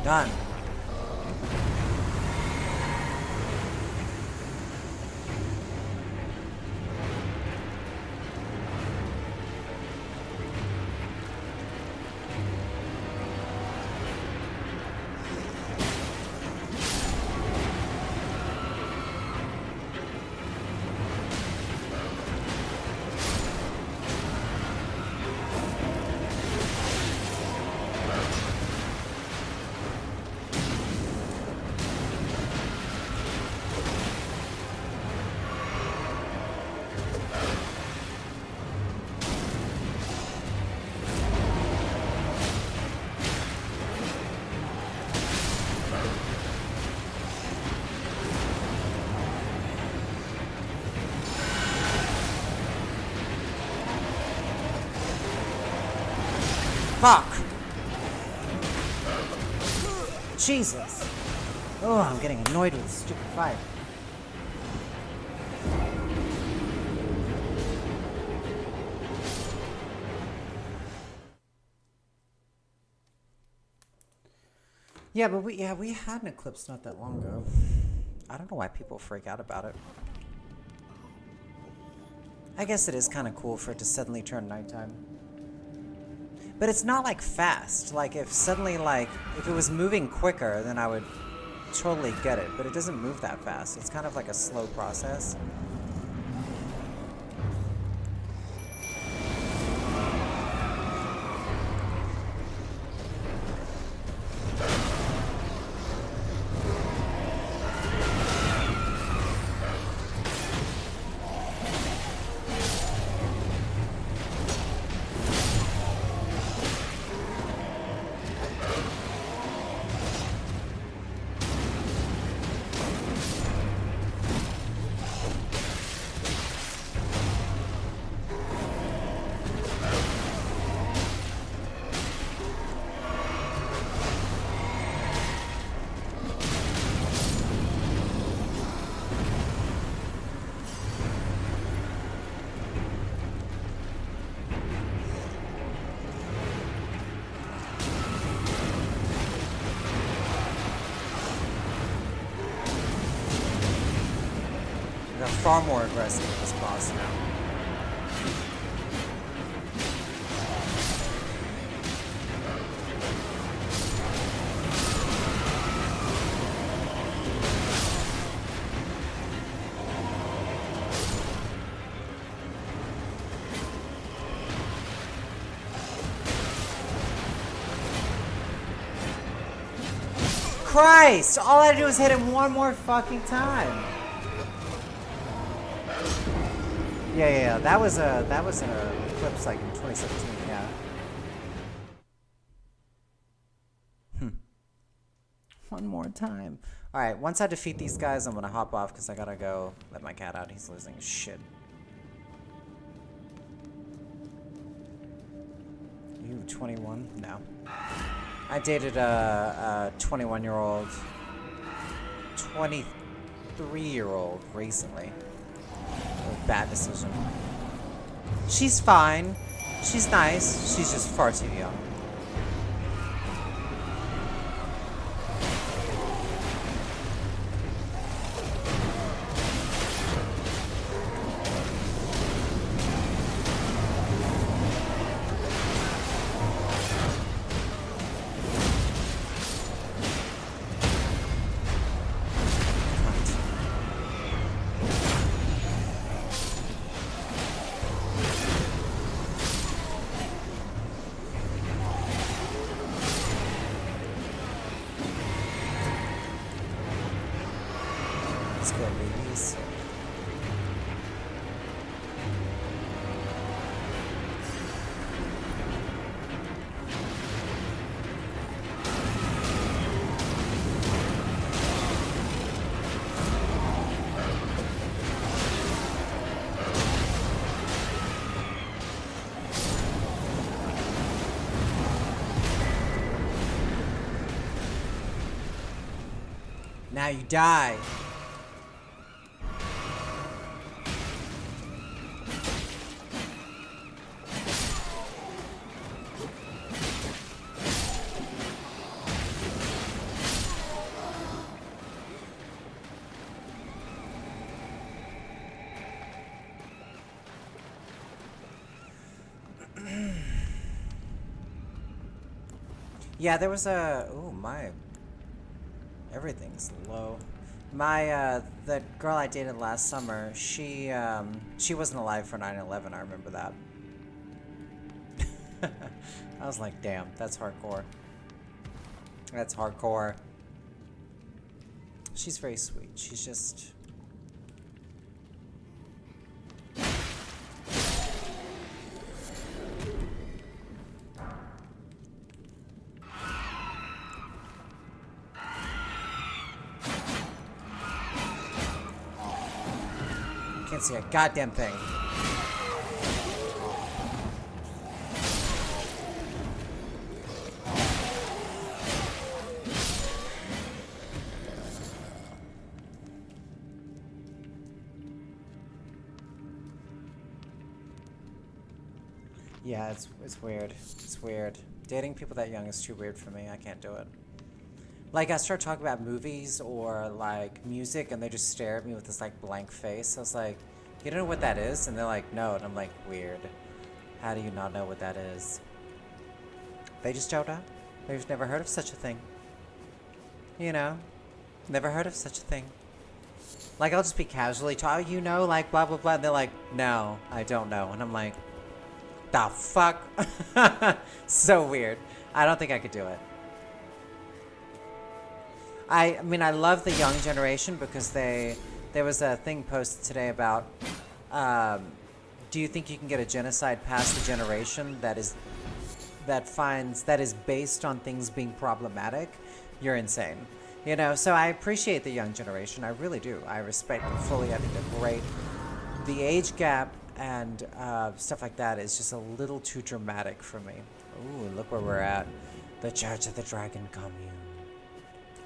Done. Fuck! Jesus! Oh, I'm getting annoyed with this stupid fight. Yeah, but we had an eclipse not that long ago. I don't know why people freak out about it. I guess it is kind of cool for it to suddenly turn nighttime. But it's not like fast. Like if suddenly if it was moving quicker, then I would totally get it. But it doesn't move that fast. It's kind of like a slow process. Far more aggressive with this boss now. Christ! All I had to do was hit him one more fucking time. Yeah. That was an eclipse like in 2017. Yeah. One more time. All right. Once I defeat these guys, I'm gonna hop off because I gotta go let my cat out. He's losing his shit. You 21? No. I dated a 21-year-old, 23-year-old recently. Bad decision. She's fine. She's nice. She's just far too young. Let's go, babies. Now you die. Yeah, there was a... Oh, my... Everything's low. My, the girl I dated last summer, she wasn't alive for 9/11, I remember that. I was like, damn, that's hardcore. That's hardcore. She's very sweet. She's just... Can't see a goddamn thing. Yeah, it's weird. It's weird. Dating people that young is too weird for me. I can't do it. Like, I start talking about movies or, like, music, and they just stare at me with this, like, blank face. I was like, you don't know what that is? And they're like, no. And I'm like, weird. How do you not know what that is? They just don't know. They've never heard of such a thing. You know? Never heard of such a thing. Like, I'll just be casually talking, you know, like, blah, blah, blah. And they're like, no, I don't know. And I'm like, the fuck? So weird. I don't think I could do it. I mean, I love the young generation because there was a thing posted today about, do you think you can get a genocide past the generation that is based on things being problematic? You're insane. You know, so I appreciate the young generation. I really do. I respect them fully. I think they're great. The age gap and stuff like that is just a little too dramatic for me. Ooh, look where we're at. The Church of the Dragon Commune.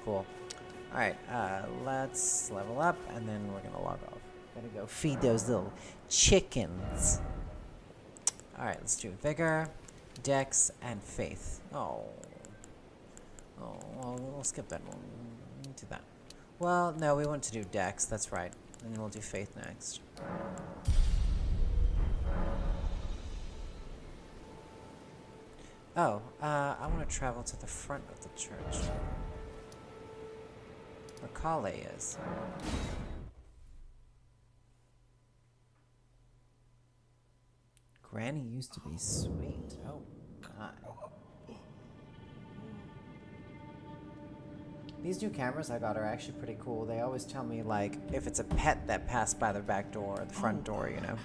Cool. Alright, let's level up, and then we're gonna log off. Gotta go feed those little chickens. Alright, let's do Vigor, Dex, and Faith. Oh, well, we'll skip that one. We'll do that. Well, no, we want to do Dex, that's right. And then we'll do Faith next. Oh, I want to travel to the front of the church. Where Kale is. Granny used to be sweet. Oh, God. These new cameras I got are actually pretty cool. They always tell me, like, if it's a pet that passed by the back door or the front door, you know.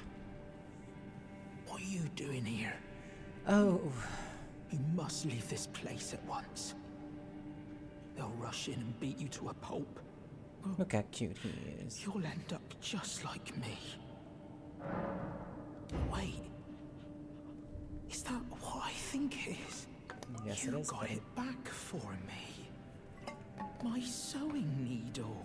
What are you doing here? Oh. You must leave this place at once. They'll rush in and beat you to a pulp. Look how cute he is. You'll end up just like me. Wait. Is that what I think it is? Yes, you it is. got it back for me. My sewing needle.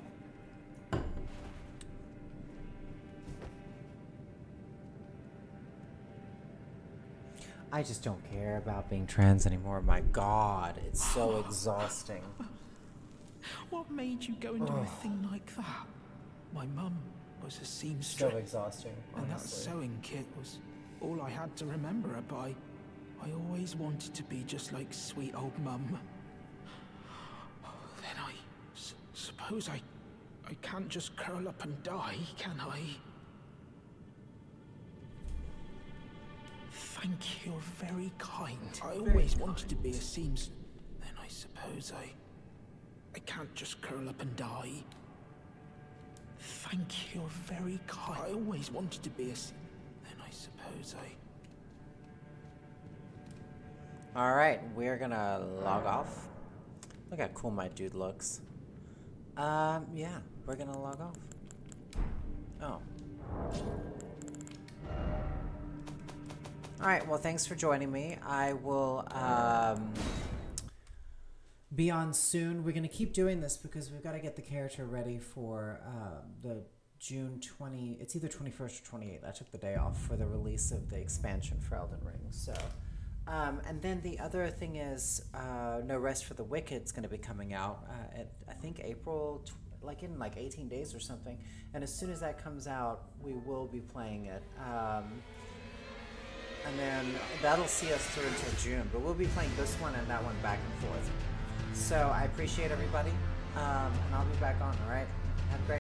I just don't care about being trans anymore. My God, it's so exhausting. What made you go and do a thing like that? My mum was a seamstress. So exhausting, And that honestly. sewing kit was all I had to remember her by. I always wanted to be just like sweet old mum. Then I suppose I can't just curl up and die, can I? Thank you, you're very kind. I always wanted to be a seamstress. Then I suppose I can't just curl up and die. Thank you, you're very kind. I always wanted to be a then I suppose Alright, we're gonna log off. Look how cool my dude looks. Yeah, we're gonna log off. Oh. Alright, well, thanks for joining me. I will, be on soon. We're gonna keep doing this because we've got to get the character ready for, the June 20... It's either 21st or 28th. I took the day off for the release of the expansion for Elden Ring, so... and then the other thing is, No Rest for the Wicked's going to be coming out at, I think, April, like in like 18 days or something. And as soon as that comes out, we will be playing it. And then that'll see us through until June. But we'll be playing this one and that one back and forth. So I appreciate everybody. And I'll be back on, all right? Have a great